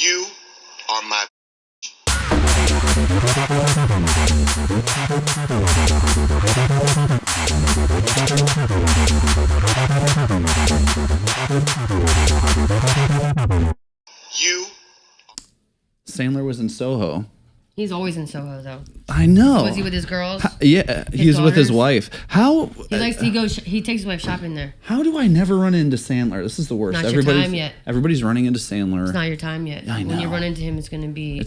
You are my... You. Sandler was in Soho. He's always in Soho, though. I know. Was he with his girls? Yeah, he's with his wife. How? He takes his wife shopping there. How do I never run into Sandler? This is the worst. Not your time yet. Everybody's running into Sandler. It's not your time yet. I know. When you run into him, it's gonna be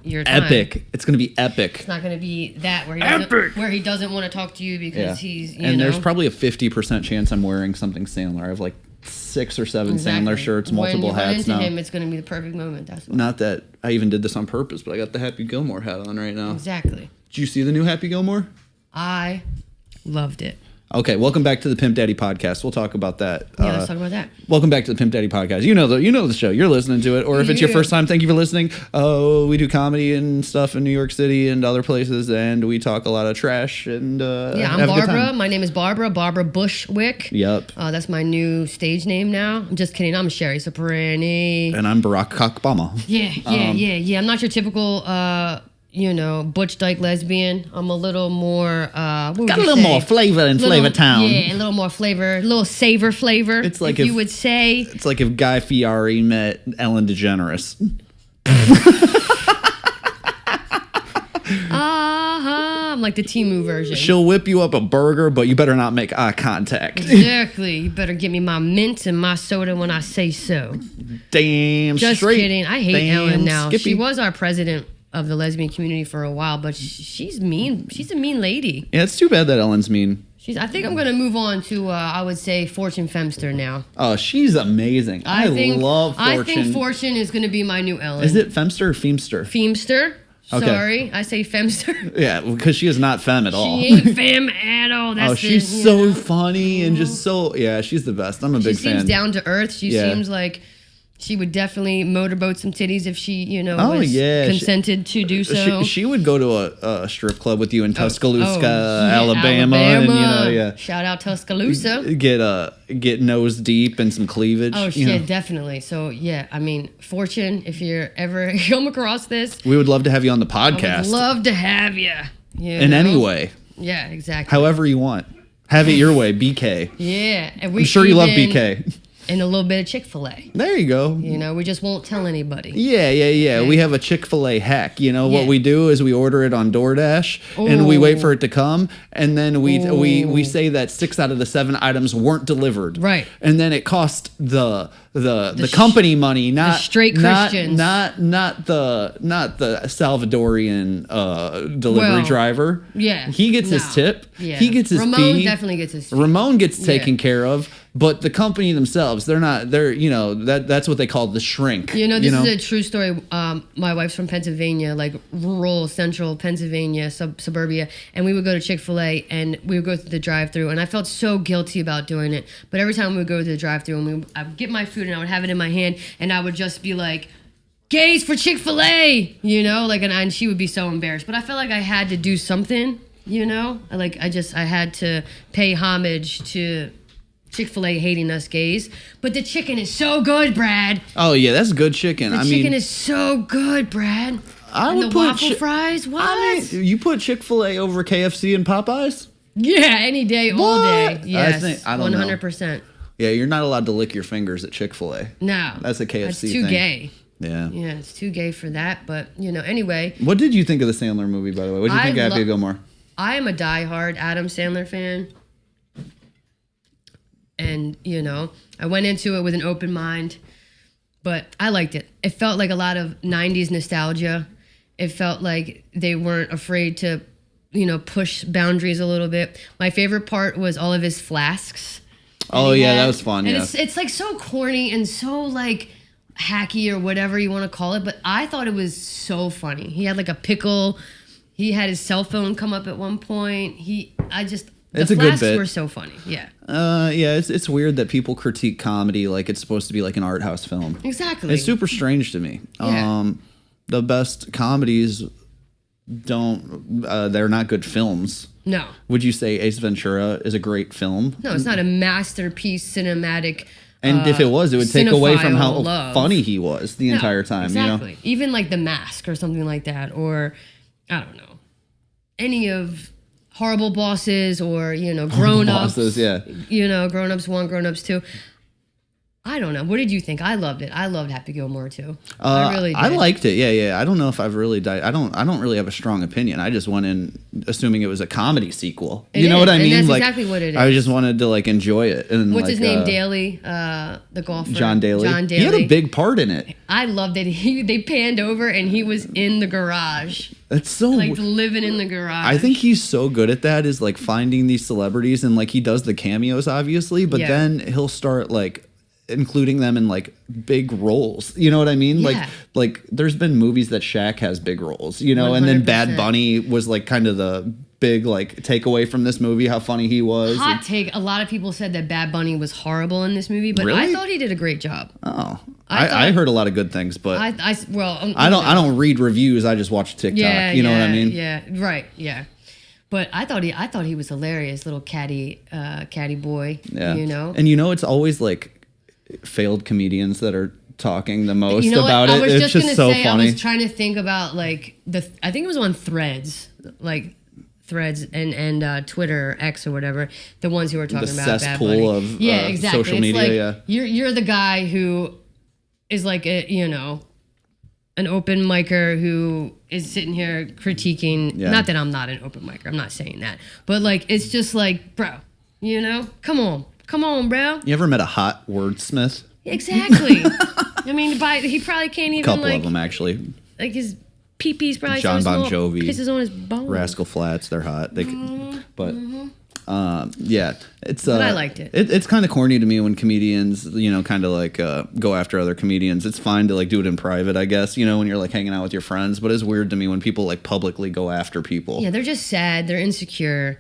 your epic. time. It's gonna be epic. It's not gonna be that where he doesn't want to talk to you because he's there's probably a 50% chance I'm wearing something Sandler. I have like 6 or 7 Sandler shirts, multiple hats now. When you run into him, it's gonna be the perfect moment. That's why. Not that I even did this on purpose, but I got the Happy Gilmore hat on right now. Exactly. Did you see the new Happy Gilmore? I loved it. Okay, welcome back to the Pimp Daddy Podcast. We'll talk about that. Yeah, let's talk about that. Welcome back to the Pimp Daddy Podcast. You know the show. You're listening to it, or if it's your first time, thank you for listening. We do comedy and stuff in New York City and other places, and we talk a lot of trash. And I'm Barbara. My name is Barbara Bushwick. Yep. That's my new stage name now. I'm just kidding. I'm Sheri Soprani. And I'm Barack Obama. Yeah. I'm not your typical. Butch Dyke lesbian. I'm a little more. Got a little more flavor in Flavor Town. Yeah, a little more flavor, a little savor flavor. It's like if you would say. It's like if Guy Fieri met Ellen DeGeneres. I'm like the Temu version. She'll whip you up a burger, but you better not make eye contact. Exactly. You better give me my mint and my soda when I say so. Damn Just straight. kidding. I hate Ellen now. Skippy. She was our president of the lesbian community for a while, but she's mean. She's a mean lady. Yeah, it's too bad that Ellen's mean. I think I'm going to move on to, I would say, Fortune Femster now. Oh, she's amazing. I love Fortune. I think Fortune is going to be my new Ellen. Is it Femster or Feemster? Feemster. Okay. Sorry, I say Femster. Yeah, because she is not femme at all. She ain't femme at all. She's so funny and just so, she's the best. I'm a big fan. She seems down to earth. She seems like she would definitely motorboat some titties if she, was consented to do so. She would go to a strip club with you in Tuscaloosa, Alabama. And, shout out Tuscaloosa. Get nose deep and some cleavage. Oh, shit, definitely. So, Fortune, if you're ever come across this. We would love to have you on the podcast. I would love to have you. In any way. Yeah, exactly. However you want. Have it your way, BK. Yeah. And I'm sure you love BK. And a little bit of Chick-fil-A. There you go. We just won't tell anybody. Yeah. Okay. We have a Chick-fil-A hack. What we do is we order it on DoorDash and we wait for it to come, and then we say that 6 out of the 7 items weren't delivered. Right. And then it cost the company money, not the straight Christians, not the Salvadorian delivery driver. Yeah. He gets his tip. Yeah. He gets his Ramon fee. definitely gets his fee. Ramon gets taken care of. But the company themselves, that's what they call the shrink. This is a true story. My wife's from Pennsylvania, like rural central Pennsylvania, suburbia, and we would go to Chick-fil-A and we would go through the drive-thru, and I felt so guilty about doing it. But every time we would go to the drive-thru and I would get my food and I would have it in my hand and I would just be like, "Gays for Chick-fil-A," and she would be so embarrassed. But I felt like I had to do something, I had to pay homage to Chick-fil-A hating us gays, but the chicken is so good, Brad. Oh yeah, that's good chicken. The chicken is so good, Brad. And the waffle fries, what? You put Chick-fil-A over KFC and Popeyes? Yeah, any day, all day. Yes, I don't 100%. Yeah, you're not allowed to lick your fingers at Chick-fil-A. No, that's a KFC That's too thing. Gay. Yeah. Yeah, it's too gay for that. But anyway. What did you think of the Sandler movie, by the way? What did you think of Happy Gilmore? I am a diehard Adam Sandler fan. And, I went into it with an open mind, but I liked it. It felt like a lot of 90s nostalgia. It felt like they weren't afraid to, push boundaries a little bit. My favorite part was all of his flasks. Oh, yeah, that was fun, and it's like so corny and so like hacky or whatever you want to call it, but I thought it was so funny. He had like a pickle. He had his cell phone come up at one point. The flasks were so funny, yeah. It's weird that people critique comedy like it's supposed to be like an art house film. Exactly. It's super strange to me. Yeah. The best comedies they're not good films. No. Would you say Ace Ventura is a great film? No, it's not a masterpiece cinematic And if it was, it would take away from how love. funny he was the entire time. Exactly. You know? Even like The Mask or something like that, or I don't know, any of Horrible Bosses, or Grown Ups. Bosses, yeah. Grown Ups 1, Grown Ups 2. I don't know. What did you think? I loved it. I loved Happy Gilmore too. I really did. I liked it. Yeah. I don't know if I've really I don't really have a strong opinion. I just went in assuming it was a comedy sequel. You know what I mean? And that's like, exactly what it is. I just wanted to like enjoy it. And what's his name? Daly, the golfer. John Daly. John Daly. He had a big part in it. I loved it. They panned over and he was in the garage. That's so like living in the garage. I think he's so good at that, is like finding these celebrities, and like he does the cameos obviously, but then he'll start like including them in like big roles. You know what I mean? Yeah. Like there's been movies that Shaq has big roles, 100%. And then Bad Bunny was like kind of the big like takeaway from this movie, how funny he was. Hot take. A lot of people said that Bad Bunny was horrible in this movie, but really? I thought he did a great job. Oh. I heard a lot of good things, but I don't read reviews. I just watch TikTok. Yeah, you know what I mean? Yeah, right. Yeah. But I thought he was hilarious, little catty boy. Yeah. And it's always like failed comedians that are talking the most about it. It's just so funny. I was trying to think about like I think it was on Threads, and Twitter or X or whatever, the ones who were talking about Bad Bunny. The cesspool of exactly. social media. Like, you're the guy who is like an open micer who is sitting here critiquing. Yeah. Not that I'm not an open micer. I'm not saying that, but like it's just like, bro, Come on, bro. You ever met a hot wordsmith? Exactly. I mean, he probably can't even. A couple of them actually. Like his pee-pee's probably John so Bon small, Jovi, kisses on his bones. Rascal Flatts, they're hot. They, but yeah, it's. But I liked it. It's kind of corny to me when comedians, kind of like go after other comedians. It's fine to like do it in private, I guess. When you're like hanging out with your friends. But it's weird to me when people like publicly go after people. Yeah, they're just sad. They're insecure.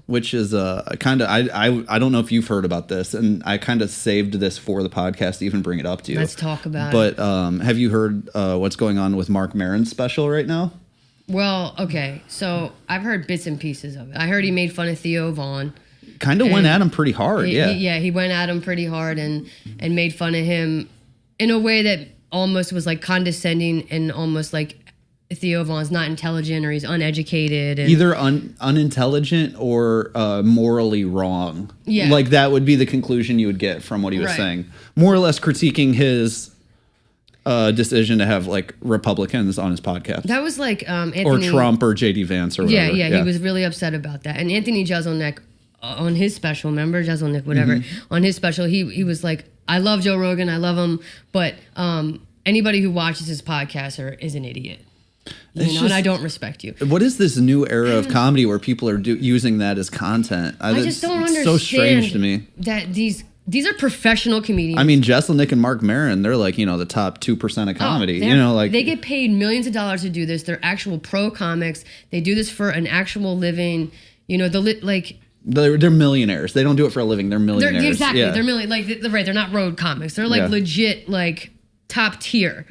Which is kind of I don't know if you've heard about this, and I kind of saved this for the podcast to even bring it up to you. Let's talk about it. But have you heard what's going on with Marc Maron's special right now? Well, okay, so I've heard bits and pieces of it. I heard he made fun of Theo Vaughn. Kind of went at him pretty hard, He went at him pretty hard and made fun of him in a way that almost was like condescending and almost like Theo Vaughn's not intelligent or he's uneducated. And either unintelligent or morally wrong. Yeah. Like that would be the conclusion you would get from what he was saying. More or less critiquing his decision to have like Republicans on his podcast. That was like Anthony, or Trump or JD Vance or whatever. Yeah, he was really upset about that. And Anthony Jeselnik on his special, remember Jeselnik, whatever, on his special, he was like, I love Joe Rogan, I love him, but anybody who watches his podcast is an idiot. And I don't respect you. What is this new era of comedy where people are using that as content? I just don't understand. It's so strange to me that these are professional comedians. I mean, Jeselnik and Marc Maron, they're like, the top 2% of comedy. They get paid millions of dollars to do this. They're actual pro comics. They do this for an actual living. They're millionaires. They don't do it for a living. They're millionaires. Exactly. Yeah. They're right. They're not road comics. They're like legit, like top tier.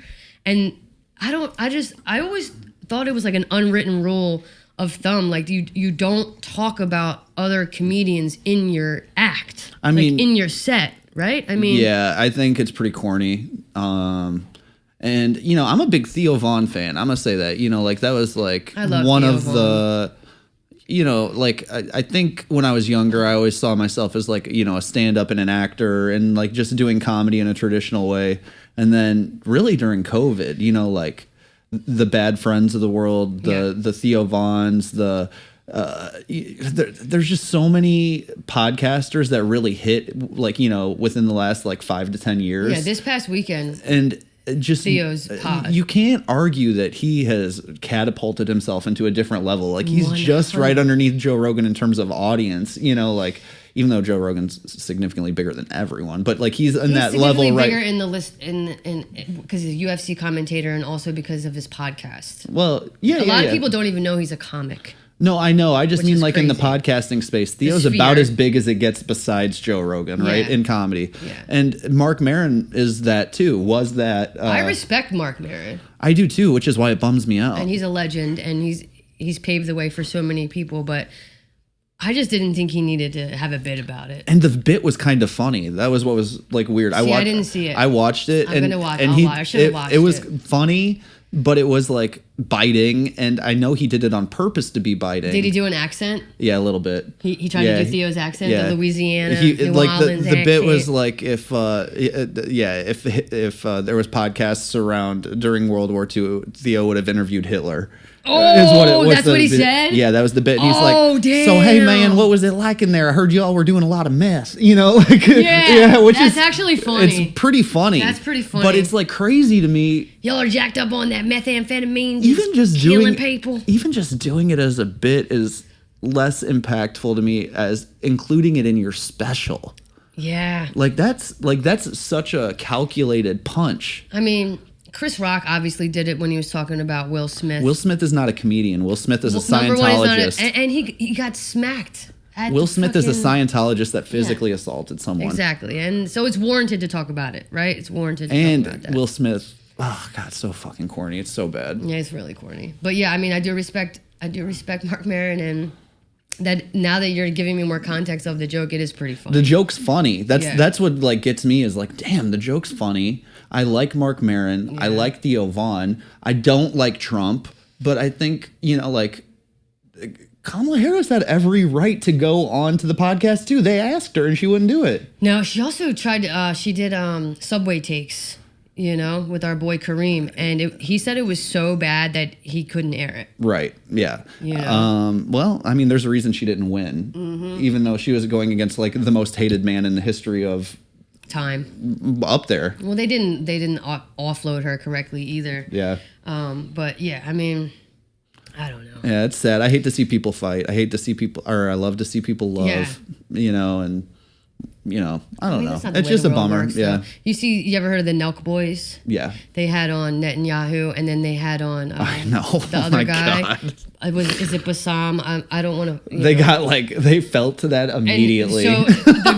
And I always thought it was like an unwritten rule of thumb. Like you don't talk about other comedians in your act. I mean, in your set, right? I mean, yeah, I think it's pretty corny. And I'm a big Theo Vaughn fan. I'm gonna say that. That was like one Theo of Vaughn. the. I think when I was younger, I always saw myself as like, a stand-up and an actor and like just doing comedy in a traditional way. And then really during COVID, like the Bad Friends of the world, the Theo Vaughns, there's just so many podcasters that really hit like, within the last like 5 to 10 years. Yeah, this past weekend. And just Theo's pod. You can't argue that he has catapulted himself into a different level. Like he's 100%. Just right underneath Joe Rogan in terms of audience, even though Joe Rogan's significantly bigger than everyone, but like he's in that level, right? Bigger in the list because he's a UFC commentator and also because of his podcast. Well, yeah, a lot of people don't even know he's a comic. No, I know. I just mean like crazy. in the podcasting space, Theo's about as big as it gets besides Joe Rogan, right? In comedy. Yeah. And Marc Maron is that too. Was that? I respect Marc Maron. I do too, which is why it bums me out. And he's a legend, and he's paved the way for so many people. But I just didn't think he needed to have a bit about it. And the bit was kind of funny. That was what was like weird. I didn't see it. I watched it. I'm gonna watch. And I should have watched it. It was funny, but it was like biting, and I know he did it on purpose to be biting. Did he do an accent? Yeah, a little bit. He tried to do Theo's accent, the Louisiana. New Like Orleans the bit accent. was like if there was podcasts around during World War II, Theo would have interviewed Hitler. Oh, that's what he said? Yeah, that was the bit. And he's Oh, like, damn. so hey man, what was it like in there? I heard y'all were doing a lot of meth. You know, like which that's actually funny. It's pretty funny. That's pretty funny. But it's like crazy to me. Y'all are jacked up on that methamphetamine. Even just killing people. Even just doing it as a bit is less impactful to me as including it in your special. Yeah. Like that's such a calculated punch. I mean, Chris Rock obviously did it when he was talking about Will Smith. Will Smith is not a comedian. Will Smith is a Number one, Scientologist. and he got smacked. Will Smith is a Scientologist that physically assaulted someone. Exactly. And so it's warranted to talk about it, right? It's warranted to and talk about that. Will Smith, oh God, so fucking corny. It's so bad. Yeah, it's really corny. But yeah, I mean, I do respect Marc Maron, and that now that you're giving me more context of the joke, it is pretty funny. The joke's funny. That's what like gets me is like, damn, the joke's funny. I like Marc Maron. I like Theo Vaughn. I don't like Trump, but I think, like Kamala Harris had every right to go on to the podcast too. They asked her and she wouldn't do it. No, she also tried she did Subway Takes, with our boy Kareem, and he said it was so bad that he couldn't air it. Right. Yeah. Well, I mean, there's a reason she didn't win, even though she was going against like the most hated man in the history of time up there. Well, they didn't offload her correctly either. Yeah. But yeah, I mean, I don't know. Yeah, it's sad. I hate to see people fight. I love to see people love, and I don't know. It's just a bummer. Works, yeah. You ever heard of the Nelk Boys? Yeah. They had on Netanyahu, and then they had on I know. the other guy. Is it Bassam? I don't want to. They got they felt to that immediately. And so the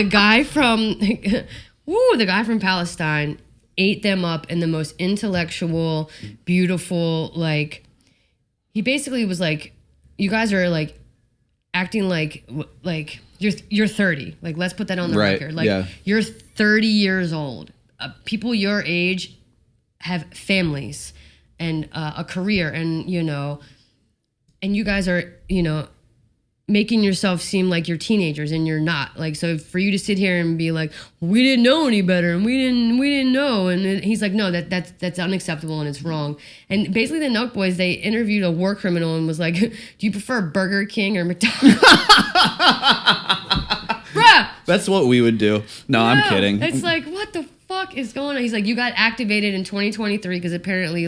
guy from Palestine ate them up in the most intellectual, beautiful, he basically was like, you guys are acting like you're 30. Let's put that on the record. You're 30 years old. People your age have families and a career, and and you guys are making yourself seem like you're teenagers, and you're not. So for you to sit here and be like, we didn't know any better, and we didn't know, and he's like, no, that's unacceptable and it's wrong. And basically the Nelk Boys, they interviewed a war criminal and was like, do you prefer Burger King or McDonald's? Bruh! That's what we would do. No, I'm kidding. It's like, what the fuck is going on? He's like, you got activated in 2023 because apparently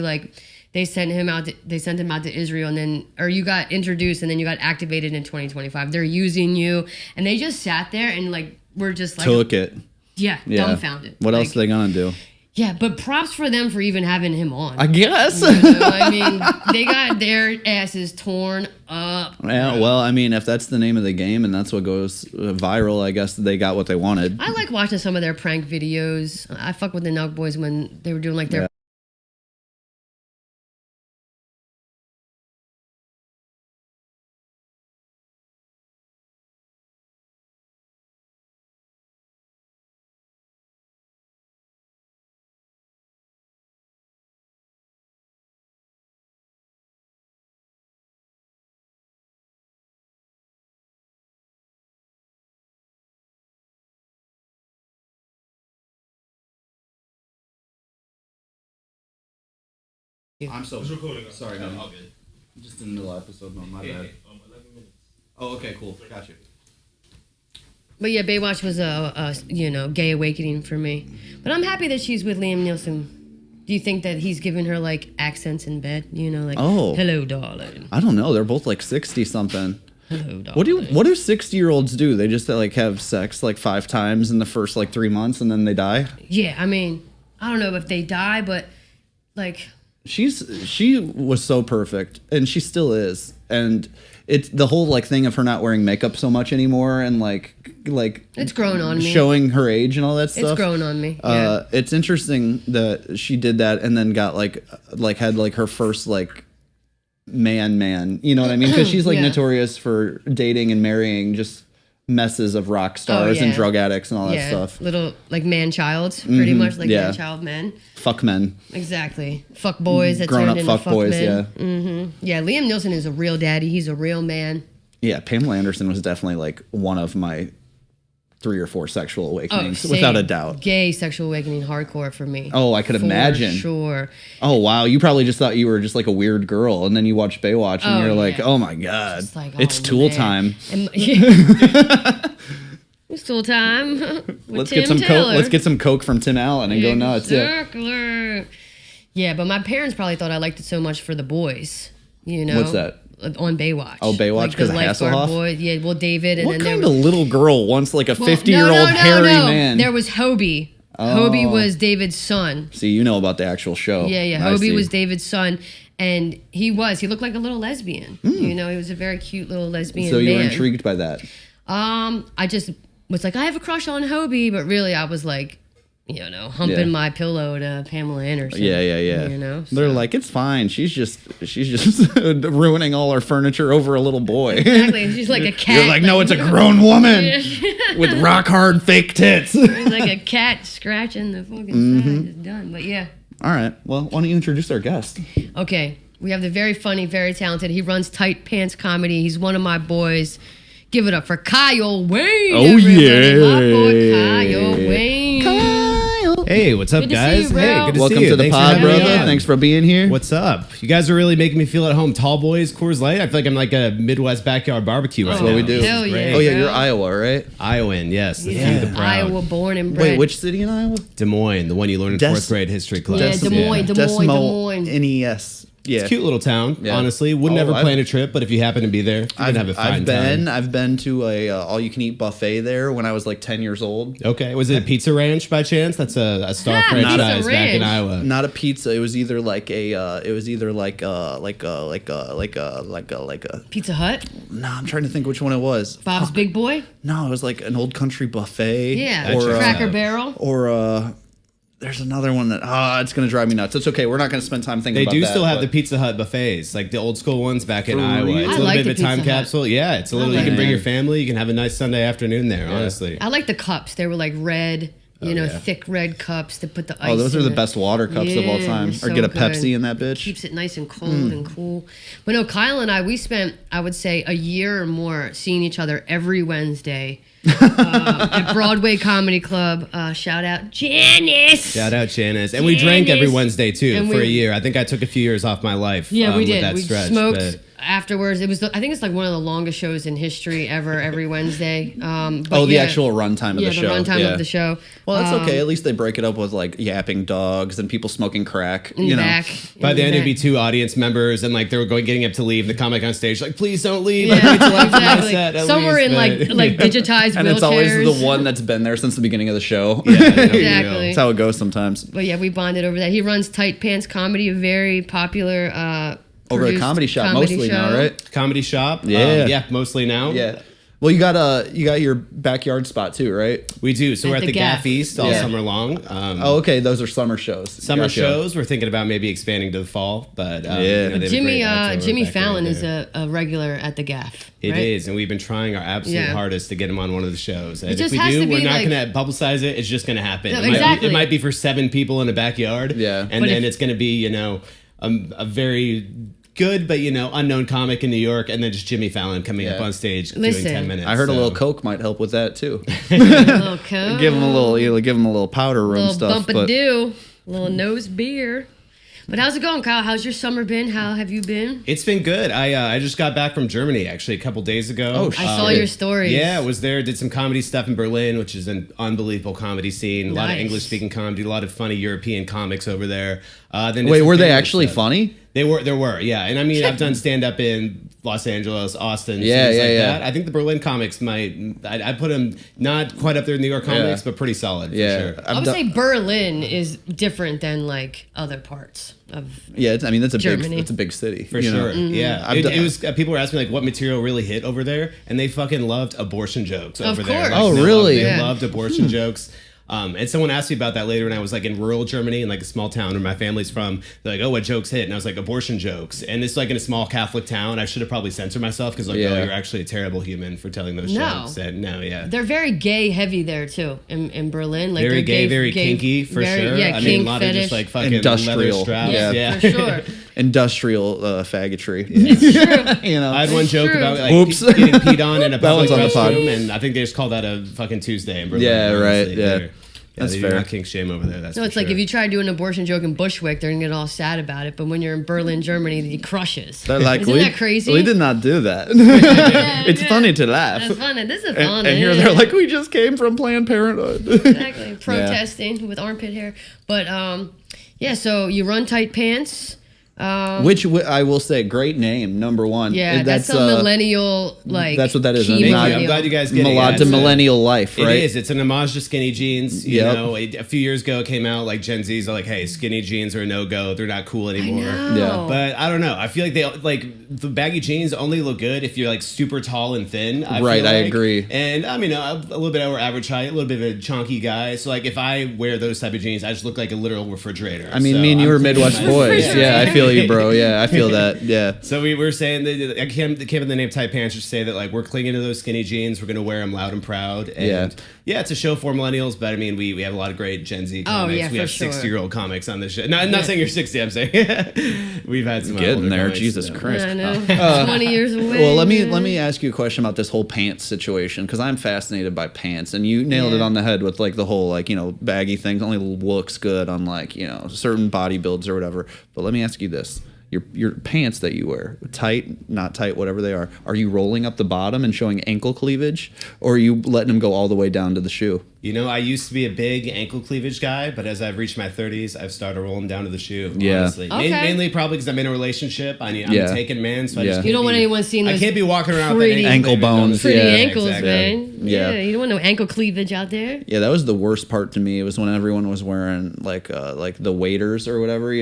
they sent him out to Israel, or you got introduced and then you got activated in 2025. They're using you, and they just sat there and we're just took it. Yeah, dumbfounded. What else are they gonna do? Yeah, but props for them for even having him on. I guess. I mean, they got their asses torn up. Yeah, well, I mean, if that's the name of the game and that's what goes viral, I guess they got what they wanted. I like watching some of their prank videos. I fuck with the Nelk Boys when they were doing their. Yeah. I'm so sorry. No, all good. Just in the middle of episode mode. My bad. 11 minutes. Oh, okay, cool. Gotcha. But yeah, Baywatch was a gay awakening for me. But I'm happy that she's with Liam Neeson. Do you think that he's giving her accents in bed? Hello, darling. I don't know. They're both 60 something. Hello, darling. What do 60-year-olds do? They just have sex 5 times in the first 3 months and then they die? Yeah, I mean, I don't know if they die, but she was so perfect, and she still is, and it's the whole thing of her not wearing makeup so much anymore, and it's grown on me, showing her age and all that stuff. It's grown on me. Yeah. It's interesting that she did that and then got had her first man. You know what I mean? Because she's like Yeah. notorious for dating and marrying just messes of rock stars and drug addicts and all that stuff. Little like man-child, pretty much like yeah. man-child men. Fuck men. Exactly. Fuck boys that Grown turned up into fuck fuck boys, men. Yeah, Liam Neeson is a real daddy. He's a real man. Yeah, Pamela Anderson was definitely like one of my 3 or 4 sexual awakenings, same. without a doubt. Gay sexual awakening hardcore for me. Oh, I could imagine. Sure. Oh, wow. You probably just thought you were just like a weird girl, and then you watch Baywatch, and you're like, oh my God, Just like, it's oh, Tool man. time. It's Tool time. Let's get some Coke. Let's get some Coke from Tim Allen and go nuts. Yeah. Exactly. Yeah, but my parents probably thought I liked it so much for the boys. You know? What's that? On Baywatch. Oh, Baywatch, Like because the of lifeguard Hasselhoff? boys. Yeah, well, David. And What then kind there of little girl wants like a was, 50-year-old hairy man? There was Hobie. Hobie was David's son. See, you know about the actual show. Yeah. I Hobie see. was David's son. And he looked like a little lesbian. You know, he was a very cute little lesbian So you were man. intrigued by that. I just was like, I have a crush on Hobie, but really I was like, you know, humping my pillow to Pamela Anderson. Yeah. You know, They're like, it's fine. She's just ruining all our furniture over a little boy. exactly. She's like a cat. You're like, no, it's a grown woman with rock hard fake tits. It's like a cat scratching the fucking side. It's done. But yeah. All right. Well, why don't you introduce our guest? Okay. We have the very funny, very talented. He runs Tight Pants Comedy. He's one of my boys. Give it up for Kyle Wayne. Oh, everybody. yeah. My boy Kyle Wayne. Hey, what's up, Good to see guys? you, bro. Hey, good to Welcome see you. to the Thanks for pod, having me brother. on. Thanks for being here. What's up? You guys are really making me feel at home. Tall boys, Coors Light. I feel like I'm like a Midwest backyard barbecue right That's now. what we do. This is Hell yeah. great. Oh, yeah, bro. you're Iowa, right? Iowan, yes. The Yeah. few, the proud. Iowa born and bred. Wait, which city in Iowa? Des Moines, the one you learn in Des- 4th grade history class. Yeah, Des Moines, Des Moines. N-E-S. Yeah. Cute little town, Yeah. honestly. Wouldn't Oh, ever I've- plan a trip, but if you happen to be there, you can have a fine time. I've been to a all-you-can-eat buffet there when I was like 10 years old. Okay, was it Pizza Ranch by chance? That's a star Yeah, franchise Pizza back in Ranch. Iowa. Not a pizza. It was either like a. Pizza Hut? No, I'm trying to think which one it was. Bob's Big Boy? No, it was like an old country buffet. Yeah. Or Cracker Barrel? there's another one that it's gonna drive me nuts. It's okay. We're not gonna spend time thinking They about do that. still have but- the Pizza Hut buffets, like the old school ones back in For Iowa. real? It's a I little like bit of a the time Pizza Hut. capsule. Yeah, it's a little. like You can bring it. your family. You can have a nice Sunday afternoon there. Honestly, I like the cups. They were like red, yeah. thick red cups to put the ice Oh, those are in the it. best water cups of all Yeah, time. they're Or get a so good. Pepsi in that bitch. Keeps it nice and cold and cool. But no, Kyle and I, we spent, I would say, a year or more seeing each other every Wednesday at Broadway Comedy Club. Shout out Janice. shout out Janice, and we drank every Janice. Wednesday too And for we- a year. I think I took a few years off my life. Yeah, we with did. That We stretch, smoked but- afterwards. It was, I think it's like one of the longest shows in history ever. Every Wednesday. But The yeah. actual runtime of Yeah, the show. the runtime of the show. Well, that's okay. At least they break it up with like yapping dogs and people smoking crack. In You the know. back. By in the end, it'd back. be two audience members, and like they were getting up to leave. The comic on stage, like, please don't leave. Yeah, Like, wait till after my exactly. set, at Some were least, in but- like digitized And wheelchairs. it's always the one that's been there since the beginning of the show. Exactly. That's how it goes sometimes. But yeah, we bonded over that. He runs Tight Pants Comedy, a very popular Over the produced comedy shop comedy mostly show. now, right? Comedy shop. Yeah. Yeah, mostly now. Yeah. Well, you got your backyard spot too, right? We do. So we're At at the the Gaff Gaff. East all Yeah. summer long. Oh, okay. Those are summer shows. Summer Gotcha. shows. We're thinking about maybe expanding to the fall, but Yeah. they have a great Jimmy outdoor Jimmy backyard Fallon is there. a regular at the Gaff. It right? is, and we've been trying our absolute Yeah. hardest to get him on one of the shows. And if just we has do, to we're be not like- going to publicize it. It's just going to happen. No, It might be- exactly. it might be for 7 people in a backyard. Yeah. and But then if- it's going to be a very good but unknown comic in New York, and then just Jimmy Fallon coming up Yeah. on stage Listen. doing 10 minutes. I heard a so- little coke might help with that too. A little coke, give him a little powder room little stuff. bump a do, little nose beer. But how's it going, Kyle? How's your summer been? How have you been? It's been good. I just got back from Germany actually a couple days ago. Oh, I saw your stories. Yeah, I was there, did some comedy stuff in Berlin, which is an unbelievable comedy scene. A lot of Nice. English-speaking comedy, a lot of funny European comics over there. Then did Wait, some were they family actually stuff. funny? There were, yeah. And I mean, I've done stand-up in Los Angeles, Austin, Yeah, cities yeah, like yeah. that. I think the Berlin comics I put them not quite up there in New York comics, but pretty solid, for sure. I would say Berlin is different than like other parts of. Yeah, that's a Germany. it's a big city For you know? sure, yeah. I've done- It was people were asking me like what material really hit over there, and they fucking loved abortion jokes over there. course. Like, Oh, they really? They Yeah. loved abortion jokes. And someone asked me about that later when I was like in rural Germany in like a small town where my family's from. They're like, oh, what jokes hit? And I was like, abortion jokes. And it's like in a small Catholic town. I should have probably censored myself because like, oh, you're actually a terrible human for telling those jokes. And They're very gay heavy there too in Berlin. Like very they're gay, very kinky for sure. Yeah, I mean, a lot fetish. of just like fucking Industrial. leather straps. Yeah, for sure. Industrial faggotry. You know, I had one joke true. about like Oops. getting peed on in a public one's on the pod. restroom, and I think they just call that a fucking Tuesday in Berlin. Yeah, right. honestly. Yeah. That's That's fair. fair. Not kink shame over there. That's No, it's like if you try to do an abortion joke in Bushwick, they're gonna get all sad about it. But when you're in Berlin, Germany, it crushes. They're like, Isn't that crazy? We did not do that. It's funny to laugh. That's funny. This is And, funny. and here they're like, we just came from Planned Parenthood. Exactly. Protesting with armpit hair. But yeah, so you run tight pants. Which I will say, great name, number one. Yeah, that's a millennial, like. that's what that is. key Thank you. I'm millennial. glad you guys get Melod to it. millennial life, right? It is. It's an homage to skinny jeans. You Yep. know, a few years ago it came out like Gen Zs are like, hey, skinny jeans are a no-go. They're not cool anymore. Yeah. But I don't know. I feel like they like the baggy jeans only look good if you're like super tall and thin. Right, feel I like. agree. And I mean, a little bit over average height, a little bit of a chunky guy. So like, if I wear those type of jeans, I just look like a literal refrigerator. I mean, So me and you I'm were cleaning Midwest my- boys. Yeah, I feel you, bro. Yeah, I feel that. Yeah. So we were saying that I came in the name tight pants just say that like we're clinging to those skinny jeans. We're gonna wear them loud and proud. And yeah, it's a show for millennials, but I mean we have a lot of great Gen Z comics. yeah, we for have sure. 60-year-old comics on this show. No, I'm not saying you're 60. I'm saying we've had some Getting older there, comics, Jesus so. Christ. I know. 20 years away. Well, let man. me ask you a question about this whole pants situation because I'm fascinated by pants, and you nailed it Yeah. on the head with like the whole like baggy thing only looks good on like certain body builds or whatever. But let me ask you this: your pants that you wear, tight, not tight, whatever they are you rolling up the bottom and showing ankle cleavage, or are you letting them go all the way down to the shoe? You know, I used to be a big ankle cleavage guy, but as I've reached my 30s, I've started rolling down to the shoe. Yeah. Honestly, Okay. mainly probably because I'm in a relationship. I'm Yeah. a taken man, so I Yeah. just You don't can't want be- anyone seeing I those can't be walking around pretty- with Ankle cleavage on the bones, shoe. Pretty Yeah, ankles, exactly. man. Yeah. You don't want no ankle cleavage out there. Yeah, that was the worst part to me. It was when everyone was wearing like the waders or whatever, where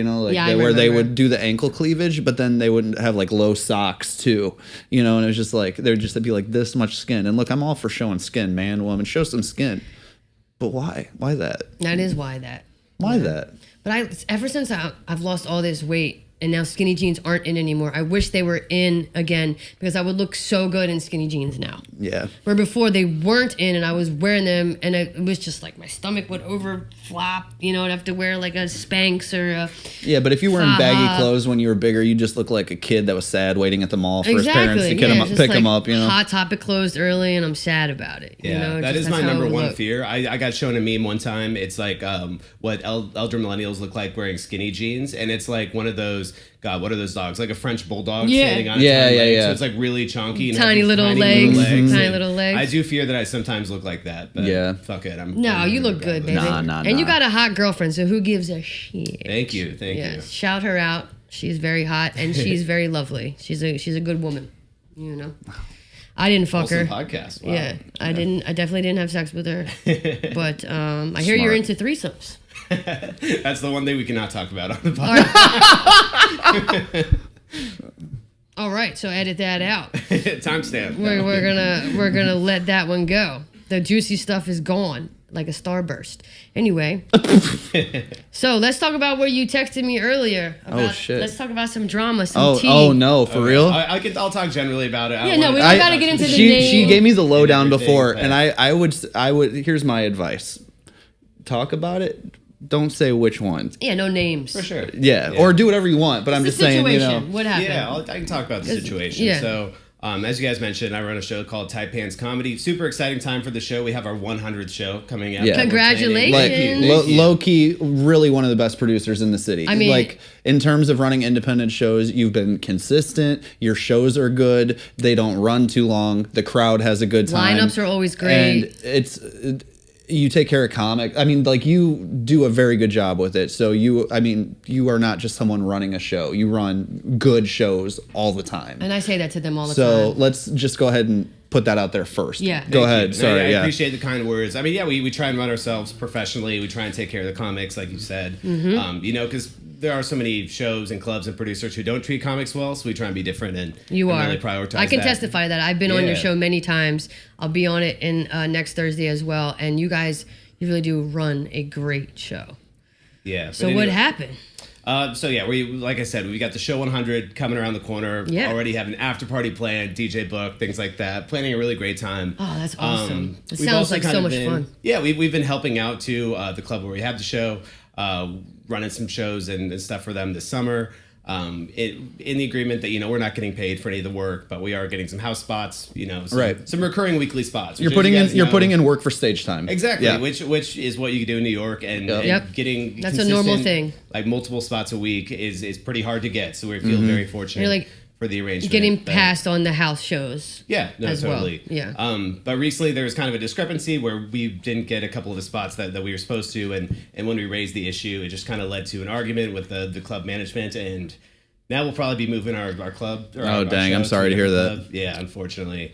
they remember. would do the ankle cleavage, but then they wouldn't have like low socks too, and it was just like there'd just be like this much skin. And look, I'm all for showing skin, man, woman, show some skin. But why? Why that? That is why that. Why that? But ever since I've lost all this weight and now skinny jeans aren't in anymore, I wish they were in again because I would look so good in skinny jeans now. Yeah. Where before they weren't in and I was wearing them and it was just like my stomach would overflap, I'd have to wear like a Spanx or a... Yeah, but if you were in Uh-huh. baggy clothes when you were bigger, you just look like a kid that was sad waiting at the mall for his parents to just pick like him up, Hot Topic closed early and I'm sad about it. Yeah, that just is my that's how it number would one look. fear. I got shown a meme one time. It's like what elder millennials look like wearing skinny jeans, and it's like one of those. God, what are those dogs? Like a French bulldog Yeah. standing on its Yeah, hind yeah, legs. yeah. So it's like really chunky and Tiny has these little tiny legs. legs. Tiny And little legs. I do fear that I sometimes look like that. But Yeah. fuck it. No, you look good, baby. Nah, and you nah. got a hot girlfriend, so who gives a shit? Thank you, thank Yeah, you. shout her out. She's very hot and she's very lovely. She's a good woman. I didn't fuck Awesome her. podcast. Wow. Yeah, I didn't. I definitely didn't have sex with her. But I hear you're Smart. into threesomes. That's the one thing we cannot talk about on the podcast. All right, so edit that out. Timestamp. We're gonna let that one go. The juicy stuff is gone, like a starburst. Anyway, so let's talk about what you texted me earlier. About, shit. Let's talk about some drama, some tea. Oh no, for real? I'll talk generally about it. Yeah, no, we don't gotta get into the she name. gave me the lowdown Everything, before, but- and I would. Here's my advice: talk about it. Don't say which one. Yeah, no names. For sure. Yeah, or do whatever you want. But I'm The just saying, situation. What happened? Yeah, I can talk about the situation. yeah. So, as you guys mentioned, I run a show called Tight Pants Comedy. Super exciting time for the show. We have our 100th show coming out. Yeah. Congratulations. like Thank you. low key, really one of the best producers in the city. I mean- like in terms of running independent shows, you've been consistent. Your shows are good. They don't run too long. The crowd has a good time. Lineups are always great. And you take care of comic. I mean, like you do a very good job with it. So you are not just someone running a show. You run good shows all the time. And I say that to them all the So time. let's just go ahead and put that out there first. Yeah. Go Thank ahead. you. Sorry. I yeah. appreciate the kind words. I mean, yeah, we try and run ourselves professionally. We try and take care of the comics, like you said. Mm-hmm. Because there are so many shows and clubs and producers who don't treat comics well, so we try and be different and really prioritize I can that. testify to that. I've been on your Yeah. show many times. I'll be on it in next Thursday as well. And you guys You really do run a great show. Yeah. So what happened? We like I said, we got the show 100 coming around the corner. Yeah. Already have an after party planned, DJ book, things like that. Planning a really great time. Oh, that's awesome. It we've sounds also like kind so of much been- fun. Yeah, we've been helping out to the club where we have the show, running some shows and stuff for them this summer. In the agreement that we're not getting paid for any of the work, but we are getting some house spots, some recurring weekly spots. You're putting in work for stage time. Exactly, Yeah. which is what you can do in New York, and getting That's a normal consistent, thing. Like multiple spots a week is pretty hard to get. So we feel very fortunate. You're like for the arrangement. Getting but- passed on the house shows. Yeah, no, as totally. well. Yeah. But recently there was kind of a discrepancy where we didn't get a couple of the spots that we were supposed to, and when we raised the issue, it just kind of led to an argument with the club management, and now we'll probably be moving our club. Or our dang, show I'm sorry to hear that. club. Yeah, unfortunately.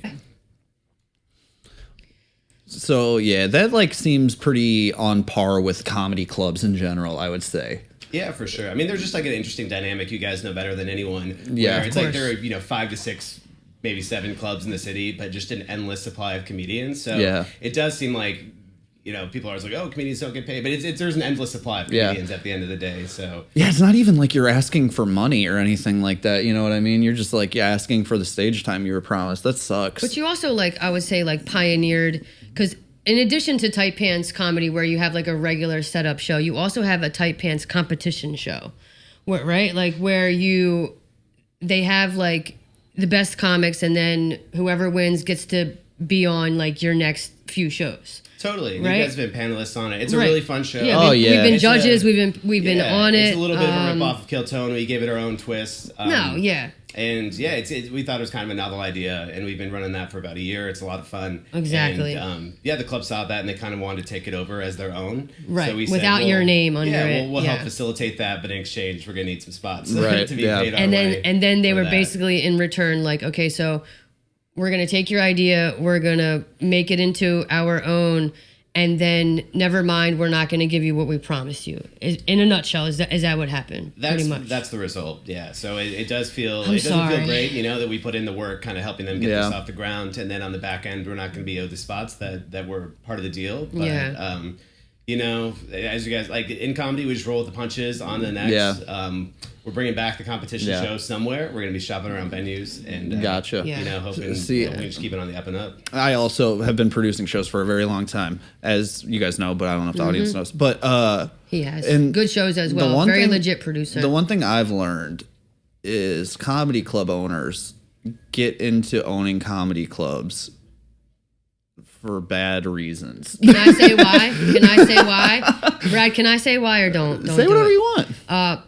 So yeah, that like seems pretty on par with comedy clubs in general, I would say. Yeah, for sure. I mean, there's just like an interesting dynamic. You guys know better than anyone. Yeah, where of it's like course. there are 5 to 6, maybe 7 clubs in the city, but just an endless supply of comedians. So Yeah. it does seem like people are always like, oh, comedians don't get paid, but there's an endless supply of comedians at the end of the day. So Yeah, it's not even like you're asking for money or anything like that. You know what I mean? You're just like asking for the stage time you were promised. That sucks. But you also I would say pioneered, because in addition to Tight Pants comedy, where you have like a regular setup show, you also have a Tight Pants competition show, right? Like where they have like the best comics, and then whoever wins gets to be on like your next few shows. totally, Right? you guys have been panelists on it. It's a Right. really fun show. Yeah, Oh, we've yeah. been It's judges. a- We've been on it. It's a little bit of a rip off of Kill Tone. We gave it our own twist. No, yeah. And yeah, we thought it was kind of a novel idea, and we've been running that for about a year. It's a lot of fun. Exactly. And, the club saw that, and they kind of wanted to take it over as their own. Right, So we without said, your name under it, We'll help yeah. facilitate that, but in exchange, we're gonna need some spots Right, to be yeah. paid our And way then they for were that. basically in return like, okay, so we're gonna take your idea, we're gonna make it into our own, and then never mind, we're not gonna give you what we promised you. In a nutshell, is that what happened? Pretty much. That's the result. Yeah. So it does feel I'm doesn't sorry. feel great, that we put in the work, kind of helping them get Yeah. this off the ground, and then on the back end, we're not going to be owed the spots that were part of the deal. But, Yeah. as you guys like in comedy, we just roll with the punches on the next. Yeah. We're bringing back the competition Yeah. show somewhere. We're going to be shopping around venues and Gotcha. Yeah. hoping See- we just keep it on the up and up. I also have been producing shows for a very long time, as you guys know, but I don't know if the audience knows. But He has and good shows as the well. one Very thing- legit producer. the one thing I've learned is comedy club owners get into owning comedy clubs for bad reasons. Can I say why? Can I say why? Brad, can I say why or don't Say do whatever it? you want.